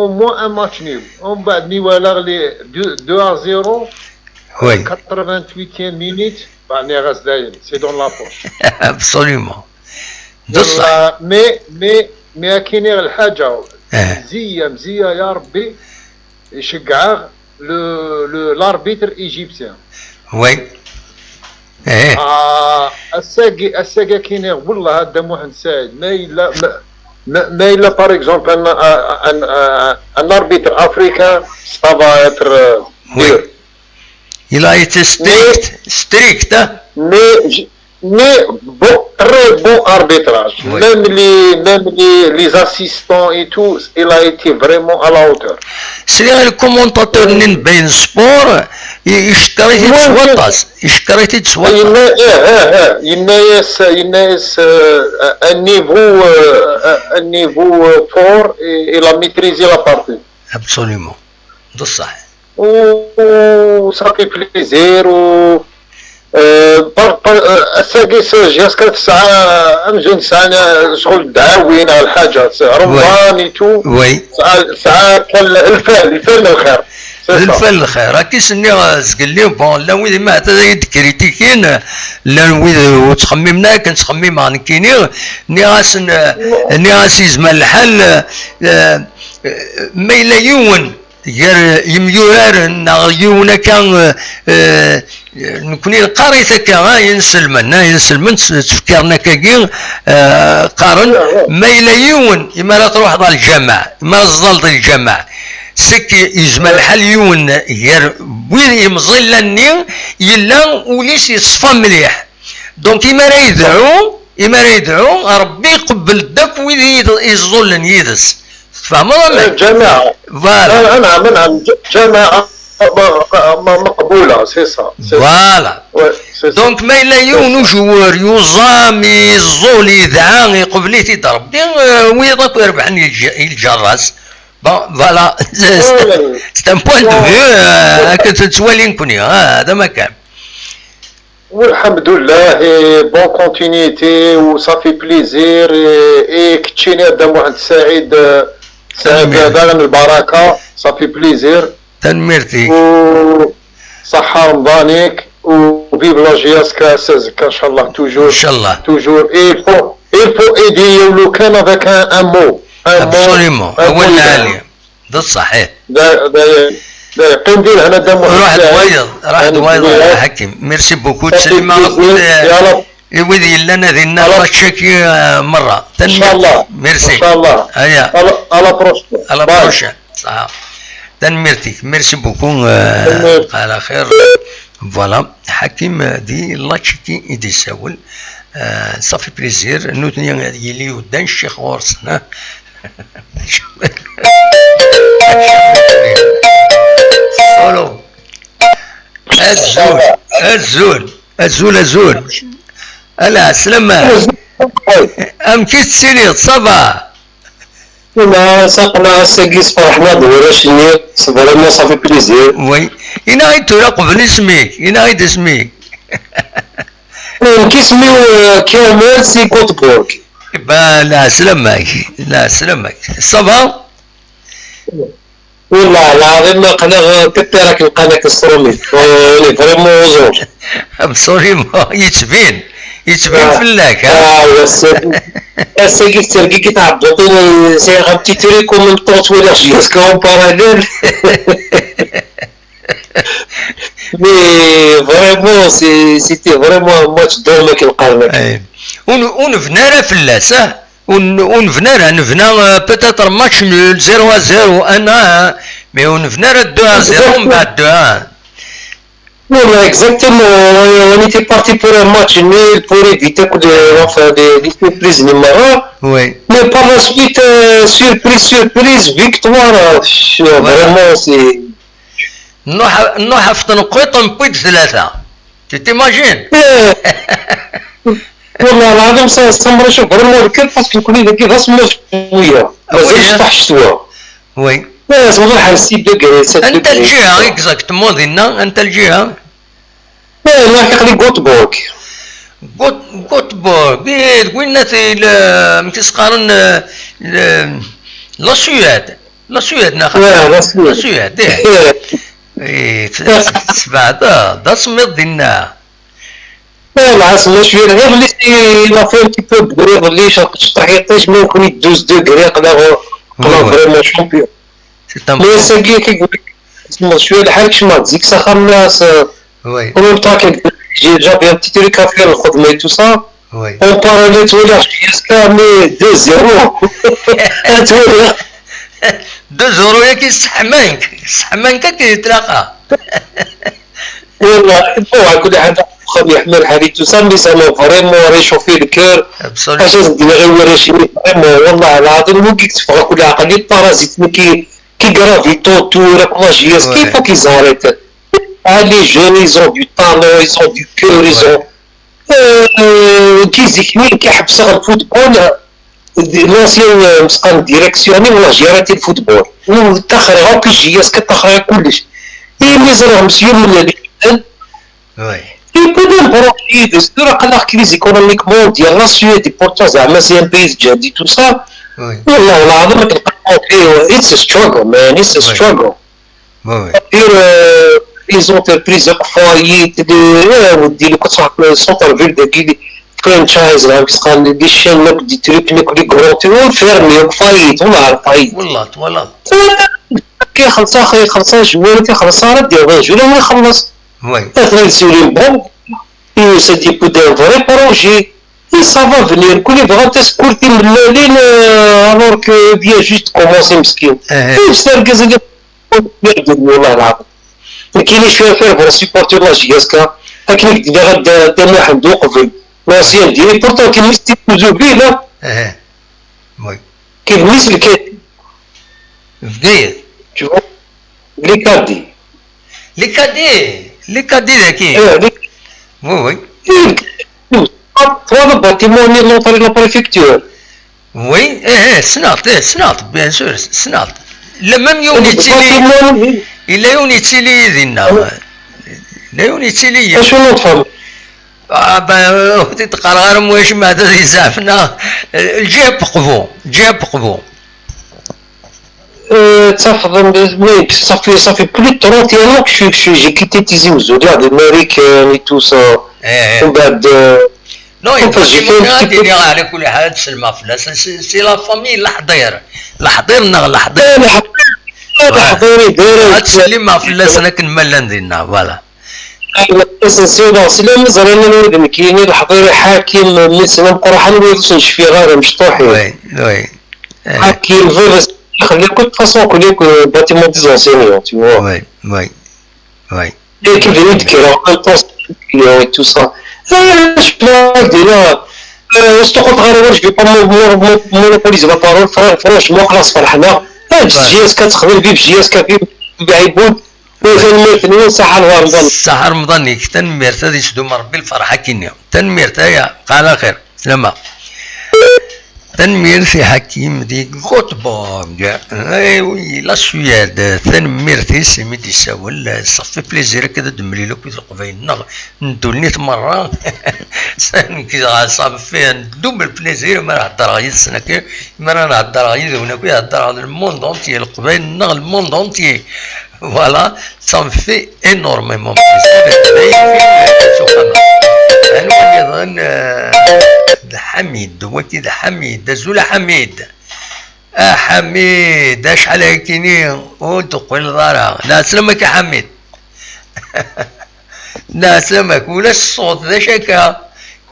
Speaker 10: موان ان ماتش نيل ومن بعد نيوالا لي 2-0
Speaker 1: وي
Speaker 10: 88 مينيت بعدني غاس داير سي دون لابوش
Speaker 1: ابسوليومون
Speaker 10: بصح مي كاين غير الحاجه مزيه يا ربي يشجع لاربيتر ايجيبسيان
Speaker 1: وي
Speaker 10: الساقي كاين والله هذا محمد سعيد ما إلا par exemple un arbitre africain ça va être dur.
Speaker 1: Il a été strict.
Speaker 10: Mais bon, très bon arbitrage. Oui. Même les assistants et tout, il a été vraiment à la hauteur.
Speaker 1: C'est le commentateur nin بين سبور يشتري تسوطاس
Speaker 10: ينايس un niveau fort et il a maîtrisé la partie.
Speaker 1: Absolument. ده صح.
Speaker 10: ça fait plaisir الساقيس جاسكا 9 امجون 9 شغل دعاوين على الحاجات رمضان ايتو
Speaker 1: وي
Speaker 10: ساعة الفال الخير
Speaker 1: الفال الخير راكي سني زقلي بون لا ويد ما حتى كريتيكين لا ويد وتخممنا كنتخمم عن كيني ني غاس يزمن الحل ما إلا يون يميورار نغيونا كان نكوني قريت كا ينسلمن تفكرنا كاكين قارن ما إلا يون إما لا تروح ضال الجامع إما لا الجامع سكي يزمل الحال يون غير وين يمزلني يلا وليس يصفى مليح دونك إما راه يدعو ربي يقبل الدف وين يظلن يدس فهموا ولا
Speaker 10: الجماعة فوالا نعم جماعة مقبولة سي سا
Speaker 1: فوالا دونك ما إلا يونو جوار يوزامي يزول يدعى يقبلي تضرب ويضاك يربحني الجراس فوالا سي ان بوان دو فيو هاكا تتوالي نكوني هذا ما كان
Speaker 10: والحمد لله بون كونتينيتي وصافي بليزير اي كتشيني هذا محمد سعيد هذا البركة صافي بليزير
Speaker 1: تنميرتي
Speaker 10: صحة رمضانك وفيب لاجياسكا سازكا ان شاء الله توجور
Speaker 1: ان شاء الله
Speaker 10: توجور il faut aider لو كان avec un mot
Speaker 1: absolument هو العالي ده صحيح
Speaker 10: قيم دين هنا دم
Speaker 1: راح دويض راح دويض يا حكيم ميرسي بوكو تسلم يودي لنا ذينا الله تشكي مرة
Speaker 10: ان شاء الله
Speaker 1: ميرسي
Speaker 10: ان شاء الله
Speaker 1: ايا
Speaker 10: على بروشا
Speaker 1: على بروشا صح ميرسي بوكو على خير فوالا حكيم دي الله تشكي يدي ساول صافي بليزير نوتني يلي ودان الشيخ غورسنا سولو الزول الا سلامة امكيت سينيط صبا
Speaker 6: لا ساقنا ساقيس فرحنا دوراش نيت صبرنا صافي بليزير
Speaker 1: وي انا غير تراقب اسميك
Speaker 6: كيسمي كامل سي كوتبورغ
Speaker 1: لا سلامك صبا
Speaker 6: والله العظيم قناه كترك القناه الصرومي فريمون زوج
Speaker 1: بصوري يتبين فلاك
Speaker 6: الساقي ترقي كي تعبطي سي غابتي تريكو من طوط ولا جيسكا اون باراليل مي فريمون سيتي فريمون ماتش دومك القرن
Speaker 1: ونفنا فلاس نفنا بيتيتر ماتش نول 0-0 انا مي ونفنا 2-0 من بعد 2.
Speaker 6: Non, exactement. On était parti pour un match nul pour éviter des surprises numéro.
Speaker 1: Oui.
Speaker 6: Mais par la suite, surprise, victoire. Vraiment, c'est.
Speaker 1: نروح في تنقيط نبيض 3 تيماجين.
Speaker 6: والله العظيم سامر شوف فريمون الكل باسكو كل ذاك غاسمو شويه مازالش طاح الشتوى.
Speaker 1: وي.
Speaker 6: صافي حال 6 دوغري
Speaker 1: انت الجهه اكزاكتومون دينا انت الجهه
Speaker 6: لاحق لي غوتبورغ
Speaker 1: قلنا في تسقارن لا سويد ناخذ لا سويد تسمع دا سميط دينا
Speaker 6: العاصمة شويه غير اللي لا فو تي بو بغريغ اللي شطحيطيش ما يكون يدوز دوغري قلا فريمون شامبيون مي ساقي كيقول لك تسمى شويه الحال كشما تزيك ساخر الناس
Speaker 1: وي
Speaker 6: اون طاك جا بيان تي تري كافي الخدمه تو سا
Speaker 1: وي
Speaker 6: اون باراليل تولي جيسكا مي
Speaker 1: 2-0 ياك السحمانك كيتلاقى
Speaker 6: والله على كل حال خذ يحمل حديث تسمي سما فريمون ريشوفي الكير حاجه دماغي وراشي فريمون والله العظيم مو كي تفرق كل عقلي بارازيت كي غرافيتو تو راك ماجيس كيفو كي زاريت لي جون يزون دو طالون يزون دو كور يزون كي زيكني كيحبس الفوتبول لونسيان مسقان ديريكسيوني ولا جيراتي الفوتبول والتخريغ كيجياس كتخريغ كلش ميزرهم مسيو من
Speaker 1: وي
Speaker 6: يبدا البروجي دو سورة لا كريز ايكونوميكمون ديال لا سويد بورتون زعما سي ان بيز جديد تو سا والله العظيم كنلقاو فيه اتس ستراغل مان اتس ستراغل
Speaker 1: وي
Speaker 6: لي زونتربريز فايت ودي لو كتروح سونتر فيل داكي فرانشايز لا كتقال دي شين نوك دي تريك نوك دي غروتي فيرمي فايت والله فايت
Speaker 1: والله
Speaker 6: كيخلصها جوال كيخلصها ديال جوال ما يخلص
Speaker 1: وي
Speaker 6: سوري بون et se dit pour un vrai projet et ça va venir كل يبغى تسكورتي ملالين alors que vient juste commencer مسكين يسترقز والله العظيم ما كاينش فيها فير سيبورتي لا جياسكا هاكنيك ديما غدا واحد وقف لاسيان ديالي بورتون كاين ناس تيفوزو بيه لا
Speaker 1: وي
Speaker 6: كاين ناس اللي كاين
Speaker 1: في
Speaker 6: شوف لي كادي
Speaker 1: ذاكي وي
Speaker 6: trois bâtiments de la préfecture.
Speaker 1: Oui, سناط bien sûr سناط لمام يونيتيلي دينا لا يونيتيلي
Speaker 6: شنو تفهم؟
Speaker 1: تقرر واش ما هذا يزعفنا الجهه بقبو
Speaker 6: ça fait plus de 31 ans que j'ai quitté Tizi Ouzou, l'Amérique et tout ça.
Speaker 1: نو يبغي على كل حال تسلم فلاس سي لا فامي لا حضير
Speaker 6: الحضيري داير
Speaker 1: هادشي ما فلاس انا كنمال نديرنا فوالا
Speaker 6: نسيو سلام زرينا نولد مكيني الحضيري حاكم من سنة مقرحة نولد نشفي غير مشطوحي
Speaker 1: وي
Speaker 6: حاكم فيروس خلي كل فاصون كل باتيمون دي زونسينيون tu vois
Speaker 1: وي
Speaker 6: كيف فيني تكيرا ان بوست et tout ça je دينا استقلت غير واش في مونوبوليزي لا بارول فرانشمون خلاص فرحنا جي اس كتخدم فيه بجي اس كافي بعيبون
Speaker 1: صح رمضان تنمير تادي يشدو ربي الفرحة كينيا تنمير تايا على خير سلامة تنمير في حكيم دي غوتبوغ ايوي لا سوياد تنمير تيسي ميدي ساول صافي بليزير كذا دملي لو كيف قبيلنا ندولني مرة صافي فيها ندوب بليزير ما راه هضر غير السنة كي ما راه نهضر غير هنا كي هضر على الموند اونتيي القبيلنا الموند اونتيي Voilà, ça me fait énormément plaisir. أنا حميد دوتي ده حميد ده زول حميد حميد اش على كيني وتقول ضرا لا سلمك يا حميد لا سلمك ولا الصوت ذا شكا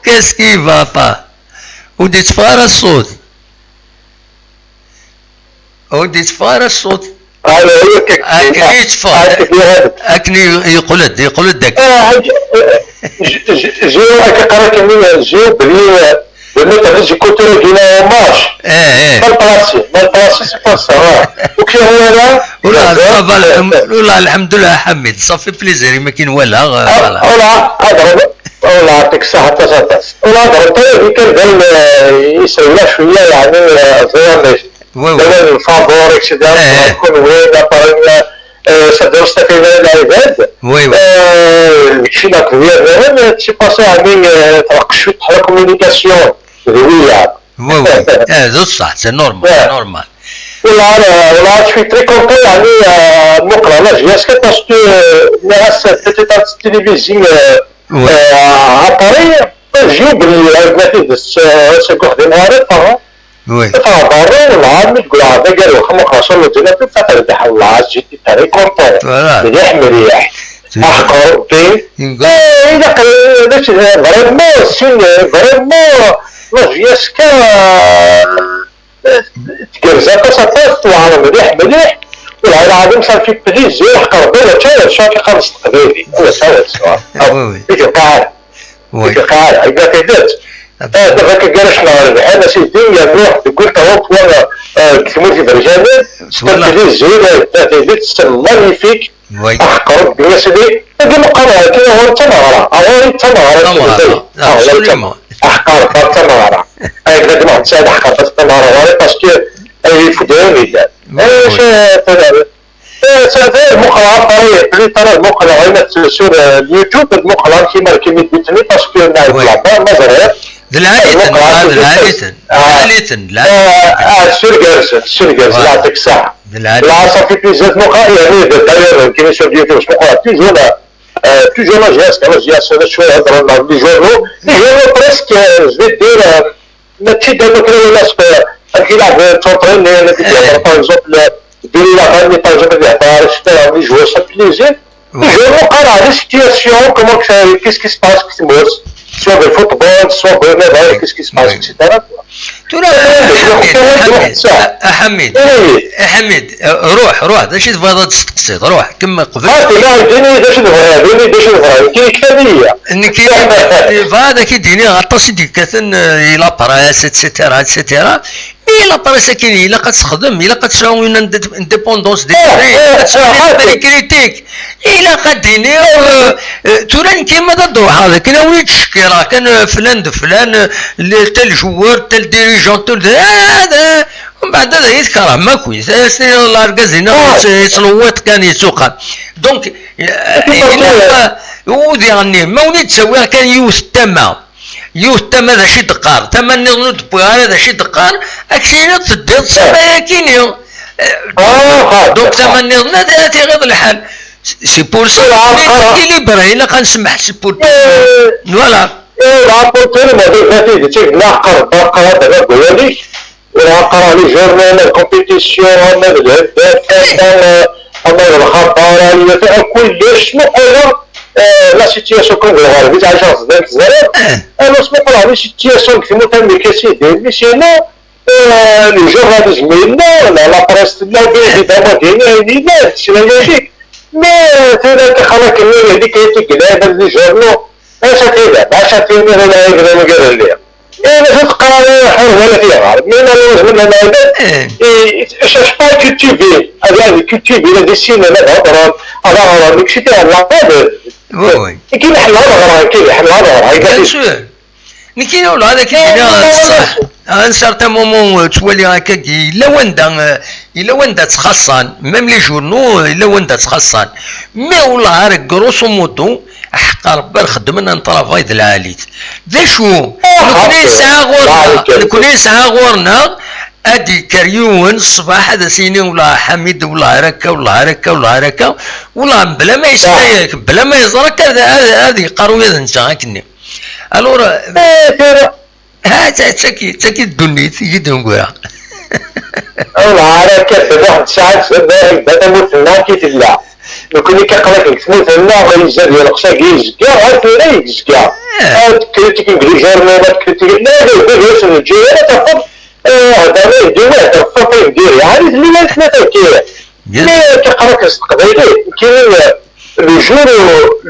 Speaker 1: كاسكي بابا ودي تفار الصوت ودي تفار الصوت أكني يتفار أكني يقول الدك
Speaker 10: جيو كيقرا كمية جيو بلي بالنسبة كنتو كينا ماش بالبلاسي سي با سا وكي هو لا
Speaker 1: ولا الحمد لله حميد صافي بليزير ما كاين ولا
Speaker 10: ولا ولا يعطيك الصحة تصاطس ولا ضربتو كان يسوي شوية يعني زي دابا الفابور اكسيدير تكون وين ابارين سدرست في العباد شي لا كبير تشي باسي يعني ترقشوا تحرك كومونيكاسيون ذويه
Speaker 1: زوج صح سي نورمال
Speaker 10: ولا شوي تري كونتي يعني نقرا لا جياسك باسكو ناس تاع التلفزيون اباري جيو بالعباد سكوخ دي نهار
Speaker 1: وي
Speaker 10: تفاضلوا العام تقول هذا قالوا خمو خاصة الجنة فترة دحل الله جيتي تاري كونتور مريح أحقر بي إذا قلت فريمون سين فريمون لوجيسكا تكرزا تصفت وعلى مليح والعالم صار في بليزير حقر بي وشاير شاكي خمس تقريبي هو سوى السؤال يجي قاعد عيبا كيدات دابا كنقالش انا سيدي نروح تقول توقف وانا كلمتي برجالي تبدي الزينه تاعتي مانيفيك احقر يا سيدي هذه مقالة كذا هو التمارة هو التمارة احقر التمارة هكذا ما تساعد احقر التمارة باسكو يفدوني ايش هذا المقالة طريق ترى المقالة غير سور اليوتيوب المقالة كيما قلتني باسكو نعرف العبار مزرعة السرقرز يعطيك الصحة لا صافي بيزات مقال يعني داير كيما يسوي اليوتيوب مقال توجور لا جياس شوية هضروا لي جورنو بريسك جو دير ماشي دابا كاين الناس كيلعب تونطرين باغ اكزومبل ديري لا غاني باغ اكزومبل يعطيها شتا لي جوار سا بليزير جو مقال على سيتياسيون كومون كيس كي سباس كي تموت soit le football, soit le qu'est-ce qui se passe, etc.
Speaker 1: حميد روح داش تبغى تستقصد روح كما قبل
Speaker 10: ديني داش نبغى
Speaker 1: انك هذا كيديني غطاس ديكاتن الى براس اتسيتيرا إلا براسا كاين إلا قتخدم إلا قتشاوي انديبوندونس دي كري كريتيك إلا قديني توران كيما ضدو هذا كاين وين تشكي راه كان فلان دو فلان تا الجوار تا الديريجون تا هذا ومن بعد هذا يذكره ما كويس سنين الله ركز هنا يصلوات كان يسوقها دونك ودي غني ما وليد تسويها كان يوث هذا شي دقار تما نوض بغار هذا شي دقار اكسينا تدير صبايا كينيو دونك تما نوض هذا غير الحال سي بور سا كيليبري الا كنسمح سي بور فوالا
Speaker 10: رابورتير ما فاتي تشيك ناقر باقا هذا غير ونقرا لي جورنال الكومبيتيسيون هما الهداف هما الخبر كلش نقولوا لا سيتياسيون كون الغربي تاع شخص ديال الزرار انا سمعت راه لي سيتياسيون كيما تم كاسيدي مي سينو لي جورناليزم لا لا بريس لا بي دابا ديالي لا سينالوجيك مي تيلا كخلاك هذيك كيتقلب لي جورنو اش كذا باش تيني ولا يقدر يقول لي انا تقرا حر ولا فيها مي انا لازم انا اش با كتبي هذا كتبي لا ديسين لا هضره هذا داكشي تاع لا
Speaker 1: وي
Speaker 10: كاين حل هضره كاين حل هضره
Speaker 1: بيان سور كاين ولا هذا كاين صح ان سارتان مومون تولي هكاك الا وندا تخصن ميم لي جورنو الا وندا تخصن مي والله راك غروسو مودو حق ربي خدمنا طرافاي د العاليت ذا شو كوني ساعه غورنا ادي كريون الصباح هذا سيني ولا حميد ولا هركا ولا هركا ولا هركا ولا بلا ما يشتريك بلا ما يزرك هذه قرويه انت هاكني الورا ها تاكي الدنيا تيجي نقولها
Speaker 10: والله هركا واحد الساعه بدا مثلنا كي تلا لو كنت كنقرا كنسمو ثنا غيزاد ديال القصا كيزكا عاد لا يزكا كنت كنقري جورنالات كنت لا بغيت نجي انا تاخذ هذا ما يدير تاخذ يدير يعني اللي ما ثلاثه كي مي كنقرا كنستقبل كاين لو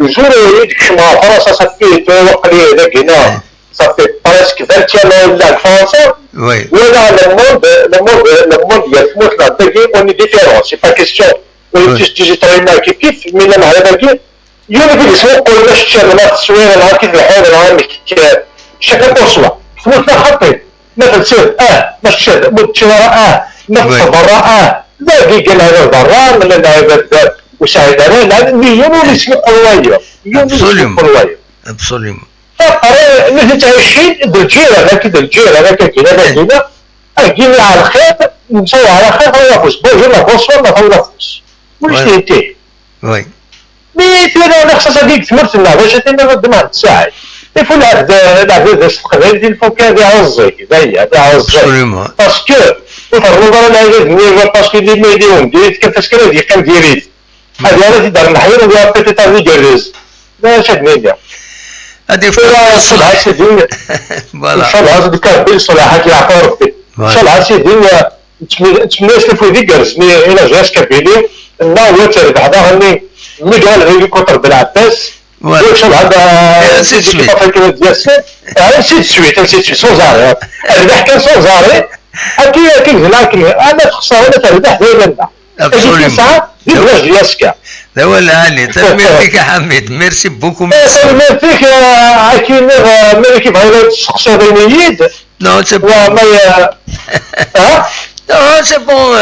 Speaker 10: جور يدك مع فرنسا صافي توقع لي هذاك هنا صافي بريسك 20 ولا فرنسا
Speaker 1: وي
Speaker 10: ولا le monde il y a tout là dedans on est différent c'est pas question تيجي ترينا كيف من مع هذاك يوم اللي يسوق ولا الشغلات الصويره اللي كيف الحال العام شكل توصله سموتنا خطي مثل سير مش متشوره مثل برا باقي قال هذا برا من اللعيبه وساعد انا اليوم اللي يسوق قوايه يوم قوايه
Speaker 1: ابسوليوم
Speaker 10: مثل تعيشين بالجيره هكذا الجيره هكذا كذا اجيني على الخير نسوي على خير ولا فوز بوجه لا فوز ولا فوز واش تيتي
Speaker 1: وي
Speaker 10: مي تينا خصها ديك تمرتنا باش تينا قدامها تساعد يفو العبد استقبال ديال الفوق هذه عزي هي عزي باسكو النظره اللي عندي باسكو اللي ما يديرهم ديريت كيفاش كان هذه كان ديريت هذه انا تدار الحيره ولا بيتي تاع جرز لا شدني ليها
Speaker 1: هذه
Speaker 10: صلاح سيدي فوالا ان شاء الله هذا كان بالصلاحات يعطي ربي ان شاء الله سيدي تمناش في ذيك جرس مي الا جاش كبيلي لا هو تربح هذا غني ميدال هليكوبتر بالعباس واش هذا سيت سويت سيت سويت سون زاري ربح كان سون زاري اكيد لكن انا تخسر انا تربح ديالنا ابسوليوم ديال جياسكا
Speaker 1: لا ولا علي تنمير فيك يا حميد ميرسي بوكو
Speaker 10: تنمير فيك اكيد ملي كيبغي تسقسي غينيد
Speaker 1: نو سي بون Non, c'est bon,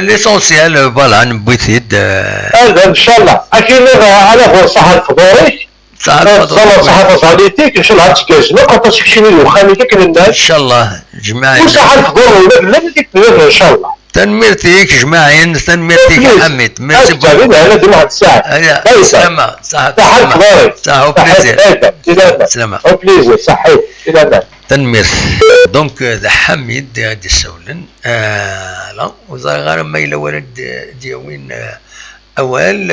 Speaker 1: l'essentiel, voilà, نبغيت
Speaker 10: هذا ان شاء الله اكيد على صحة فضولك صحة فضوليتك ان شاء الله تكاجنا قد تشكشيني وخاميتك للناس
Speaker 1: ان شاء الله جماعي
Speaker 10: وصحة فضول ولا بديك ان شاء الله
Speaker 1: تنميرتيك جماعي تنميرتيك يا حميد ميرسي بوكو
Speaker 10: انا ديما هاد الساعة
Speaker 1: سلامة صحة صحة
Speaker 10: وبليزير
Speaker 1: سلامة
Speaker 10: وبليزير صحيح الى
Speaker 1: تنمير دونك ذا حميد هادي السولن لا وزار غير ما إلا ولد ديوين أول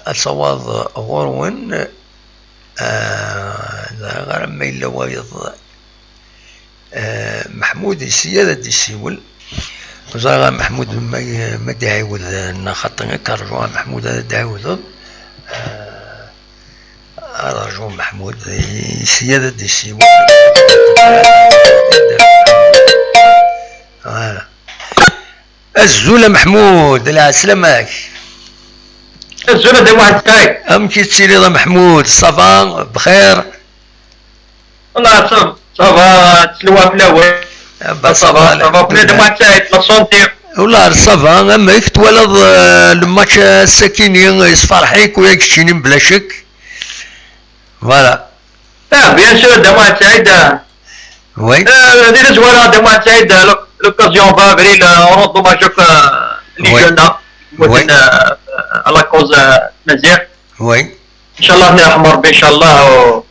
Speaker 1: الصواد غورون غير ما إلا ولد محمود السيادة دي السيول وزار غير محمود ما داعيوذ خاطر كرجوها محمود هذا داعيوذ رجو محمود سيادة دي السيول الزولة محمود لا سلامك
Speaker 6: الزولة دي واحد سايق
Speaker 1: أمكي تسيري محمود صافا بخير
Speaker 6: والله صافا تلوى بلاوي صافا بنادم واحد سايق لا سونتي
Speaker 1: والله صافا أما يك تولد الماتش السكيني يصفرحيك وياك تشيني بلا شك فوالا
Speaker 6: بيان سور دموع سعيد
Speaker 1: وي
Speaker 6: هذه الزوالة دموع سعيد لوكازيون فابري نردو ماجوك لي جونا مثل على كوز مزيق
Speaker 1: وي
Speaker 6: ان شاء الله نرحم ربي ان شاء الله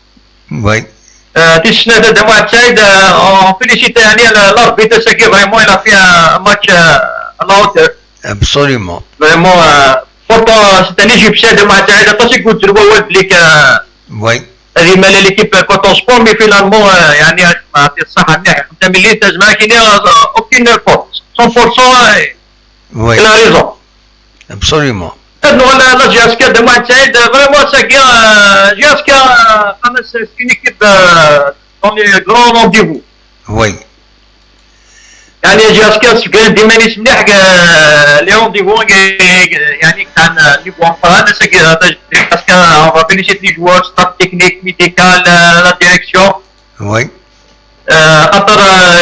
Speaker 1: وي
Speaker 6: تيسنا هذا ماتش سعيد اون فيليسيت يعني الاربيتر ساكي فريمون il a fait un match à la hauteur.
Speaker 1: Absolument.
Speaker 6: Vraiment pourtant c'est un égyptien de match سعيد اتاشي قلت له ولد ليك
Speaker 1: وي
Speaker 6: هذه مال ليكيب كوتون سبور مي فينالمون يعني عطي الصحه مليح انت ملي تجمع كاين اوكين فوت 100%
Speaker 1: وي
Speaker 6: il a raison.
Speaker 1: Absolument.
Speaker 6: لا جاسكا de match سعيد فريمون ساكي جاسكا خمس une équipe dans les grands rendez-vous.
Speaker 1: وي
Speaker 6: يعني جاسكا ديما نيس مليح لي رونديفو يعني تاع نيفو فرنسا ساكي جاسكا اون فيليسيت لي جوار ستاف تكنيك ميديكال لا ديريكسيون.
Speaker 1: وي
Speaker 6: خاطر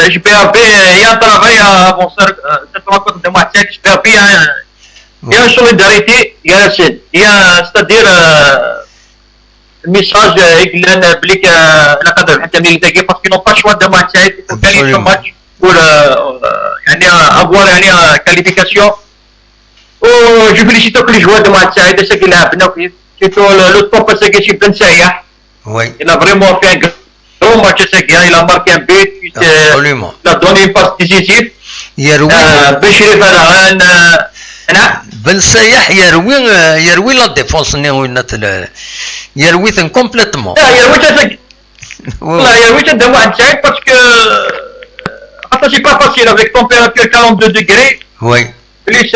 Speaker 6: جبي بي هي طرافاي افونسور تتوقف دو ماتش جبي بي هي سوليداريتي يا سيد هي ستادير الميساج يقلنا بليك لا قدر حتى ملي تاكي باسكو نو با شوا دو ماتش كاليفيكاسيون ماتش pour يعني avoir يعني qualification. Je félicite tous les joueurs de match de ce qu'il a fait. Surtout le top c'est que c'est Ben Sayah.
Speaker 1: Oui.
Speaker 6: Il a vraiment fait un gros match ce gars, il a marqué un but, il a donné une passe décisive. Béchir Farhan
Speaker 1: Ben Sayah يروي لا ديفونس نتاع يروي كومبليتمون.
Speaker 6: لا يروي de match parce que c'est pas facile avec température 42 degrés.
Speaker 1: Oui.
Speaker 6: Plus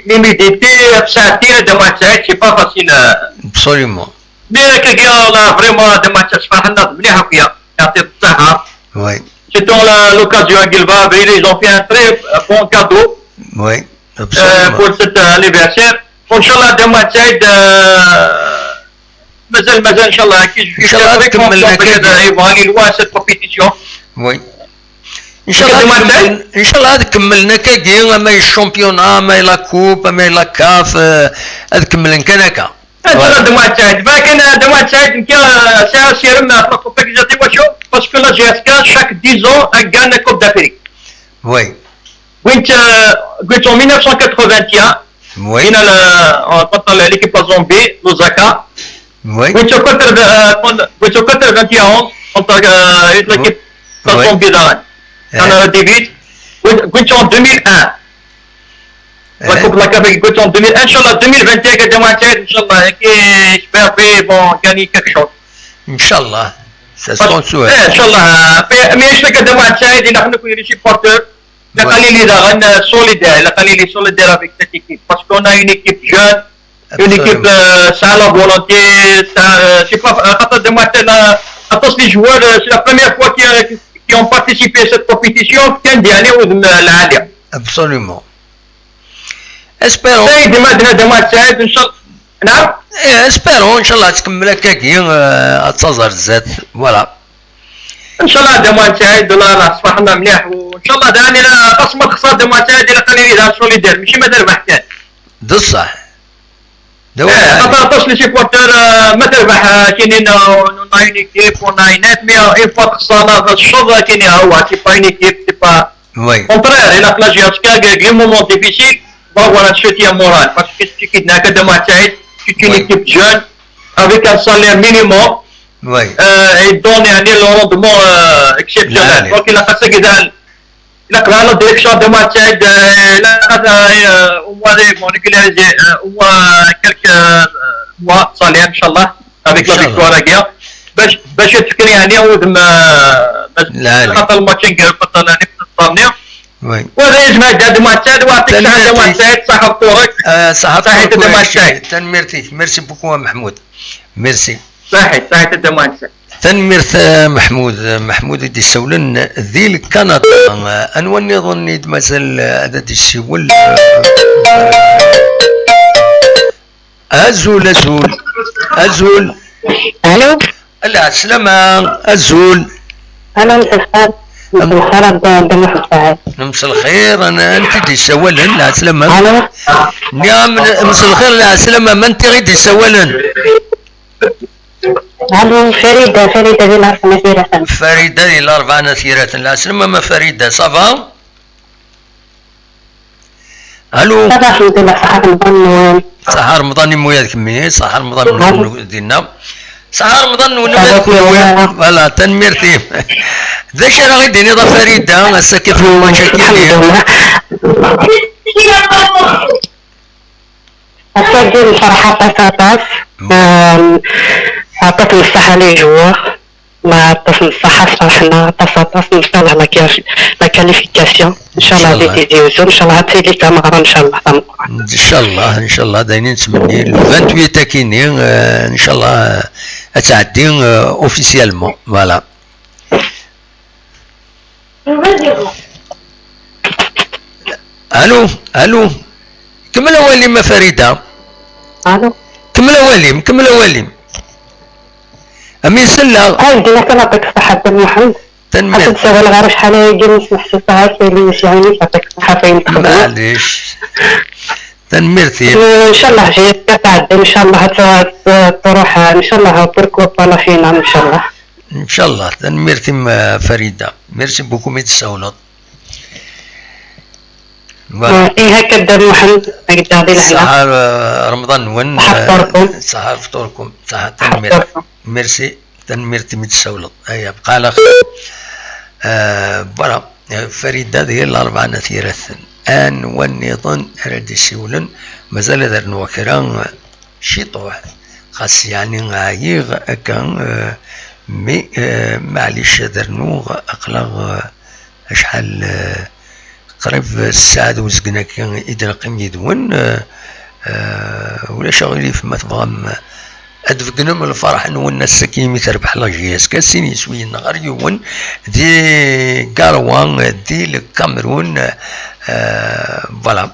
Speaker 6: l'humidité, ça tire de match, c'est pas facile.
Speaker 1: Absolument.
Speaker 6: Mais quelqu'un là vraiment de match, c'est pas un
Speaker 1: Oui.
Speaker 6: C'est dans l'occasion à Gilva, ils ont fait un très bon cadeau.
Speaker 1: Oui. Absolument.
Speaker 6: Pour cet anniversaire. Inch'Allah de match مازال ان شاء الله كي يبغى لي لوا cette compétition.
Speaker 1: Oui. ان شاء الله هذا كملنا كاكي اما الشامبيونا اما لا كوب اما لا كاف هذا كملنا كنكا
Speaker 6: هذا دمات سعيد لكن دمات سعيد كي سيرم في كوبيتيزاتي واشو باسكو لا جي اس كا شاك 10 ans غانا كوب دافريك.
Speaker 1: وي
Speaker 6: وانت قلت 1981
Speaker 1: وي
Speaker 6: هنا بطل ليكيب زومبي لوزاكا.
Speaker 1: وي
Speaker 6: قلت 91 كونتر ليكيب زومبي داران انا ديفيد قلت en 2001 la coupe la CAF قلت en 2001 ان شاء الله 2021 كده ما تعرف ان شاء الله كي جبر بي بون كاني كيك شوط
Speaker 1: ان شاء الله سون سوال
Speaker 6: ان شاء الله ماشي كده ما تعرف نحن كوي سيبورتور لقلي لي داغن سوليدير لقلي لي سوليدير افيك سيت ايكيب باسكو اون اون ايكيب جون une équipe ça a la volonté c'est pas خاطر دو ماتش خاطر لي joueurs c'est la première fois qui ont participé à cette compétition كان ديالي العالية.
Speaker 1: Absolument. Espérons.
Speaker 6: ديما ديما سعيد ان شاء الله. نعم.
Speaker 1: Espérons ان شاء الله تكمل هكاكي تظهر الزاد فوالا.
Speaker 6: ان شاء الله ديما سعيد ولا صباحنا مليح وان شاء الله داني قسم الخسارة ديما سعيد الى قليل دار سوليدير ماشي ما دار بحثان.
Speaker 1: بصح.
Speaker 6: خاطر تصل سيبورتور ما تربح كاينين اون ايكيب اون اينات مي اون فوا خسارة الشوط كاين هو سي با اون ايكيب سي با.
Speaker 1: وي.
Speaker 6: كونترير الى كلاجياسكا لي مومون ديفيسيل voilà un soutien moral parce que tu n'as que de matchs, tu es une équipe jeune avec un salaire minimum et donne un rendement exceptionnel. Donc il a passé il a créé la direction de matchs, il a au moins régularisé au moins quelques mois salaire inchallah avec la victoire à guerre. باش تفكر يعني خاطر الماتشين بطل نفس
Speaker 1: وي
Speaker 6: وهذا يجمع هاد الماتشات ويعطيك صحة الماتشات صحة فطورك
Speaker 1: صحة الماتشات تنميرتي ميرسي بوكو محمود ميرسي
Speaker 6: صحيح الماتشات
Speaker 1: تنميرت محمود دي سولن ذي الكندا انوني ظني مازال هذا دي السيول ازول
Speaker 11: الو
Speaker 1: لا سلامة ازول
Speaker 11: انا
Speaker 1: مساء الخير انا انت دي سوالن لا سلامة نعم مساء الخير لا سلامة ما انت غير دي سوالن
Speaker 11: الو فريدة ديال الاربع نسيرات
Speaker 1: فريدة ديال الاربع نسيرات لا سلامة ما فريدة صافا الو
Speaker 11: صحة رمضان
Speaker 1: صحة رمضان مويا كمي صحة رمضان ديالنا سهر رمضان ونبات فوالا تنميرتي ذا شي راه غيديني ضا فريده هسه كيف المشاكل
Speaker 11: أتقدم صراحة طاطاس عطت الصحة لي جوار ما عطت الصحة صراحة طاطاس نستنى لا كاليفيكاسيون إن شاء الله دي ديوزو إن شاء الله هتسيلي كاميرا إن شاء الله
Speaker 1: إن شاء الله دايرين نتمني 28 تاكيني إن شاء الله تعدي اوفيسيالمون فوالا. الو كمل اولي ما فريده.
Speaker 11: الو
Speaker 1: كمل اولي امين سلا
Speaker 11: قلنا كنعطيك الصحة محمد
Speaker 1: تنمير
Speaker 11: تسوي الغير شحال يجي نسمح في الساعات اللي يعني يعطيك الصحة فين
Speaker 1: معليش تنميرتي
Speaker 11: ان شاء الله جاية تعدي ان شاء الله تروح ان شاء الله بركو بالا فينا
Speaker 1: ان شاء الله تنميرتي فريدة ميرسي بوكو ميتساولط
Speaker 11: ايه هكذا محمد هكذا هذه
Speaker 1: سحر رمضان وين سحر فطوركم سحر تنمير ميرسي تنميرتي ميتساولط هيا بقى على برا فريدة هي الأربعة نثيرة آن والنظام ردي سيولن مازال دار نوكران شيطوح خاص يعني غايغ كان مي معليش درنوغ أقلاغ شحال قريب الساعة وزقنا كان إذا قيم يدون ولا شغلي فما تبغى أدفقنا من الفرح أنه الناس كيمي تربح لاجياس كاسين يسوي نهار يوون دي كاروان دي الكاميرون فوالا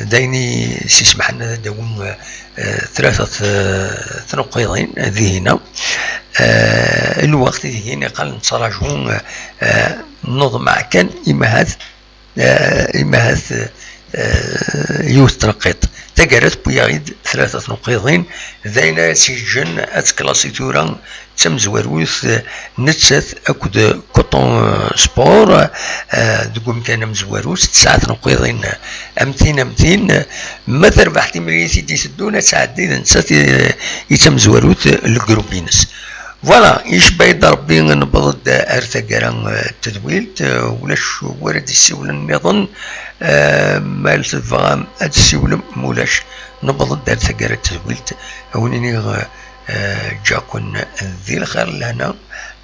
Speaker 1: دايني سيسمح لنا دوم ثلاثة تنقيضين ذهنا الوقت هنا قال نتراجعون نوض مع كان إمهات يوث تنقيط تقرت بياغيد ثلاثة نقيضين ذاينا سيجن اتكلاسيتورا تمزوروث نتسات اكد كوطون سبور دقوم كان مزوروث تسعة نقيضين امتين ما تربحتي مليتي تيسدونا تعدي نتسات يتمزوروث الجروبينس فوالا يشبه ربي نبض ارتقرا التدويل ولاش ورد السيول النظام مال تفغام السيول مولاش نبض ارتقرا التدويل اونيني جاكون ذي الخير لهنا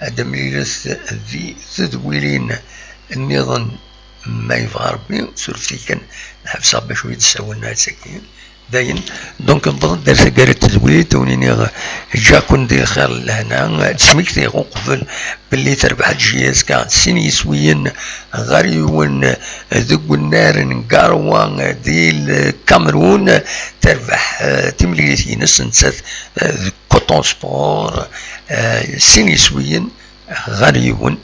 Speaker 1: دميلث ذي تدويلين النظام ما يبغى ربي سورفتي كان حفصة باش يتساولنا ساكين داين دونك نبض دار سكاري التزويد تونيني جاكون دي خير لهنا تسميكتي قبل باللي تربح جياس كان سين يسويين غاريون ذوق النار نقاروا دي الكاميرون تربح تمليتي نس نسات كوطون سبور سين يسويين غاريون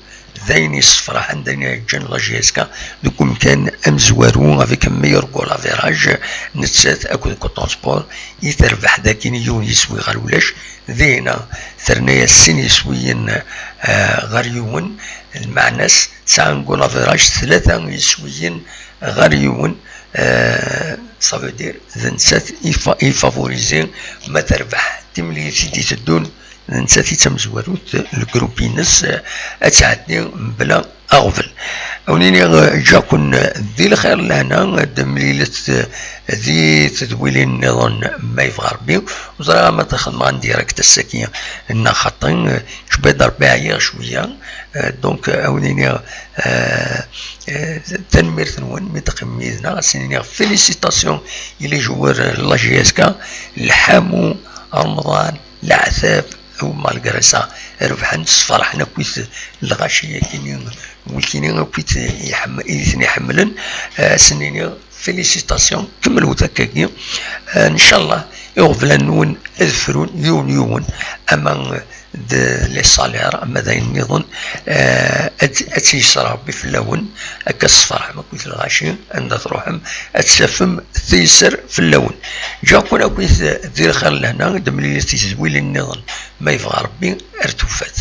Speaker 1: ذاين الصفراء عندنا جن لاجيسكا دوكم كان امزوارو افيك ميور كول افيراج نتسات اكو كوطون سبور يتربح داكين يون يسوي غير ولاش ذينا ثرنايا السن يسويين غريون المعناس سان كول افيراج ثلاثة يسويين غريون صافي دير نتسات يفافوريزي ما تربح تملي سيدي تدون نساتي تمزوروت الجروبينس اتعدي بلا اغفل اونيني جاكون ذي الخير لهنا دمليلة ذي تدويل النظام ما يبغى ربي وزرا ما تخدم عندي راك الساكية إن خاطين شبه رباعية شوية دونك اونيني تنمير ثنون متقميزنا سيني فيليسيتاسيون إلي جوار لاجيسكا الحامو رمضان العذاب او مالغرسا ربحنا فرحنا كويس الغاشيه كينين ولكن كويس يحملن سنين فيليسيتاسيون كملوا ذاك ان شاء الله يغفل نون اذفرون يون اما لي صالير اما ذا النظام اتيسر ربي في اللون كالصفر ما كويس الغاشي عند تروحهم اتسفم تيسر في اللون جاكونا كويس دير خير لهنا دملي تيزويل النظام ما يبغى ربي ارتوفات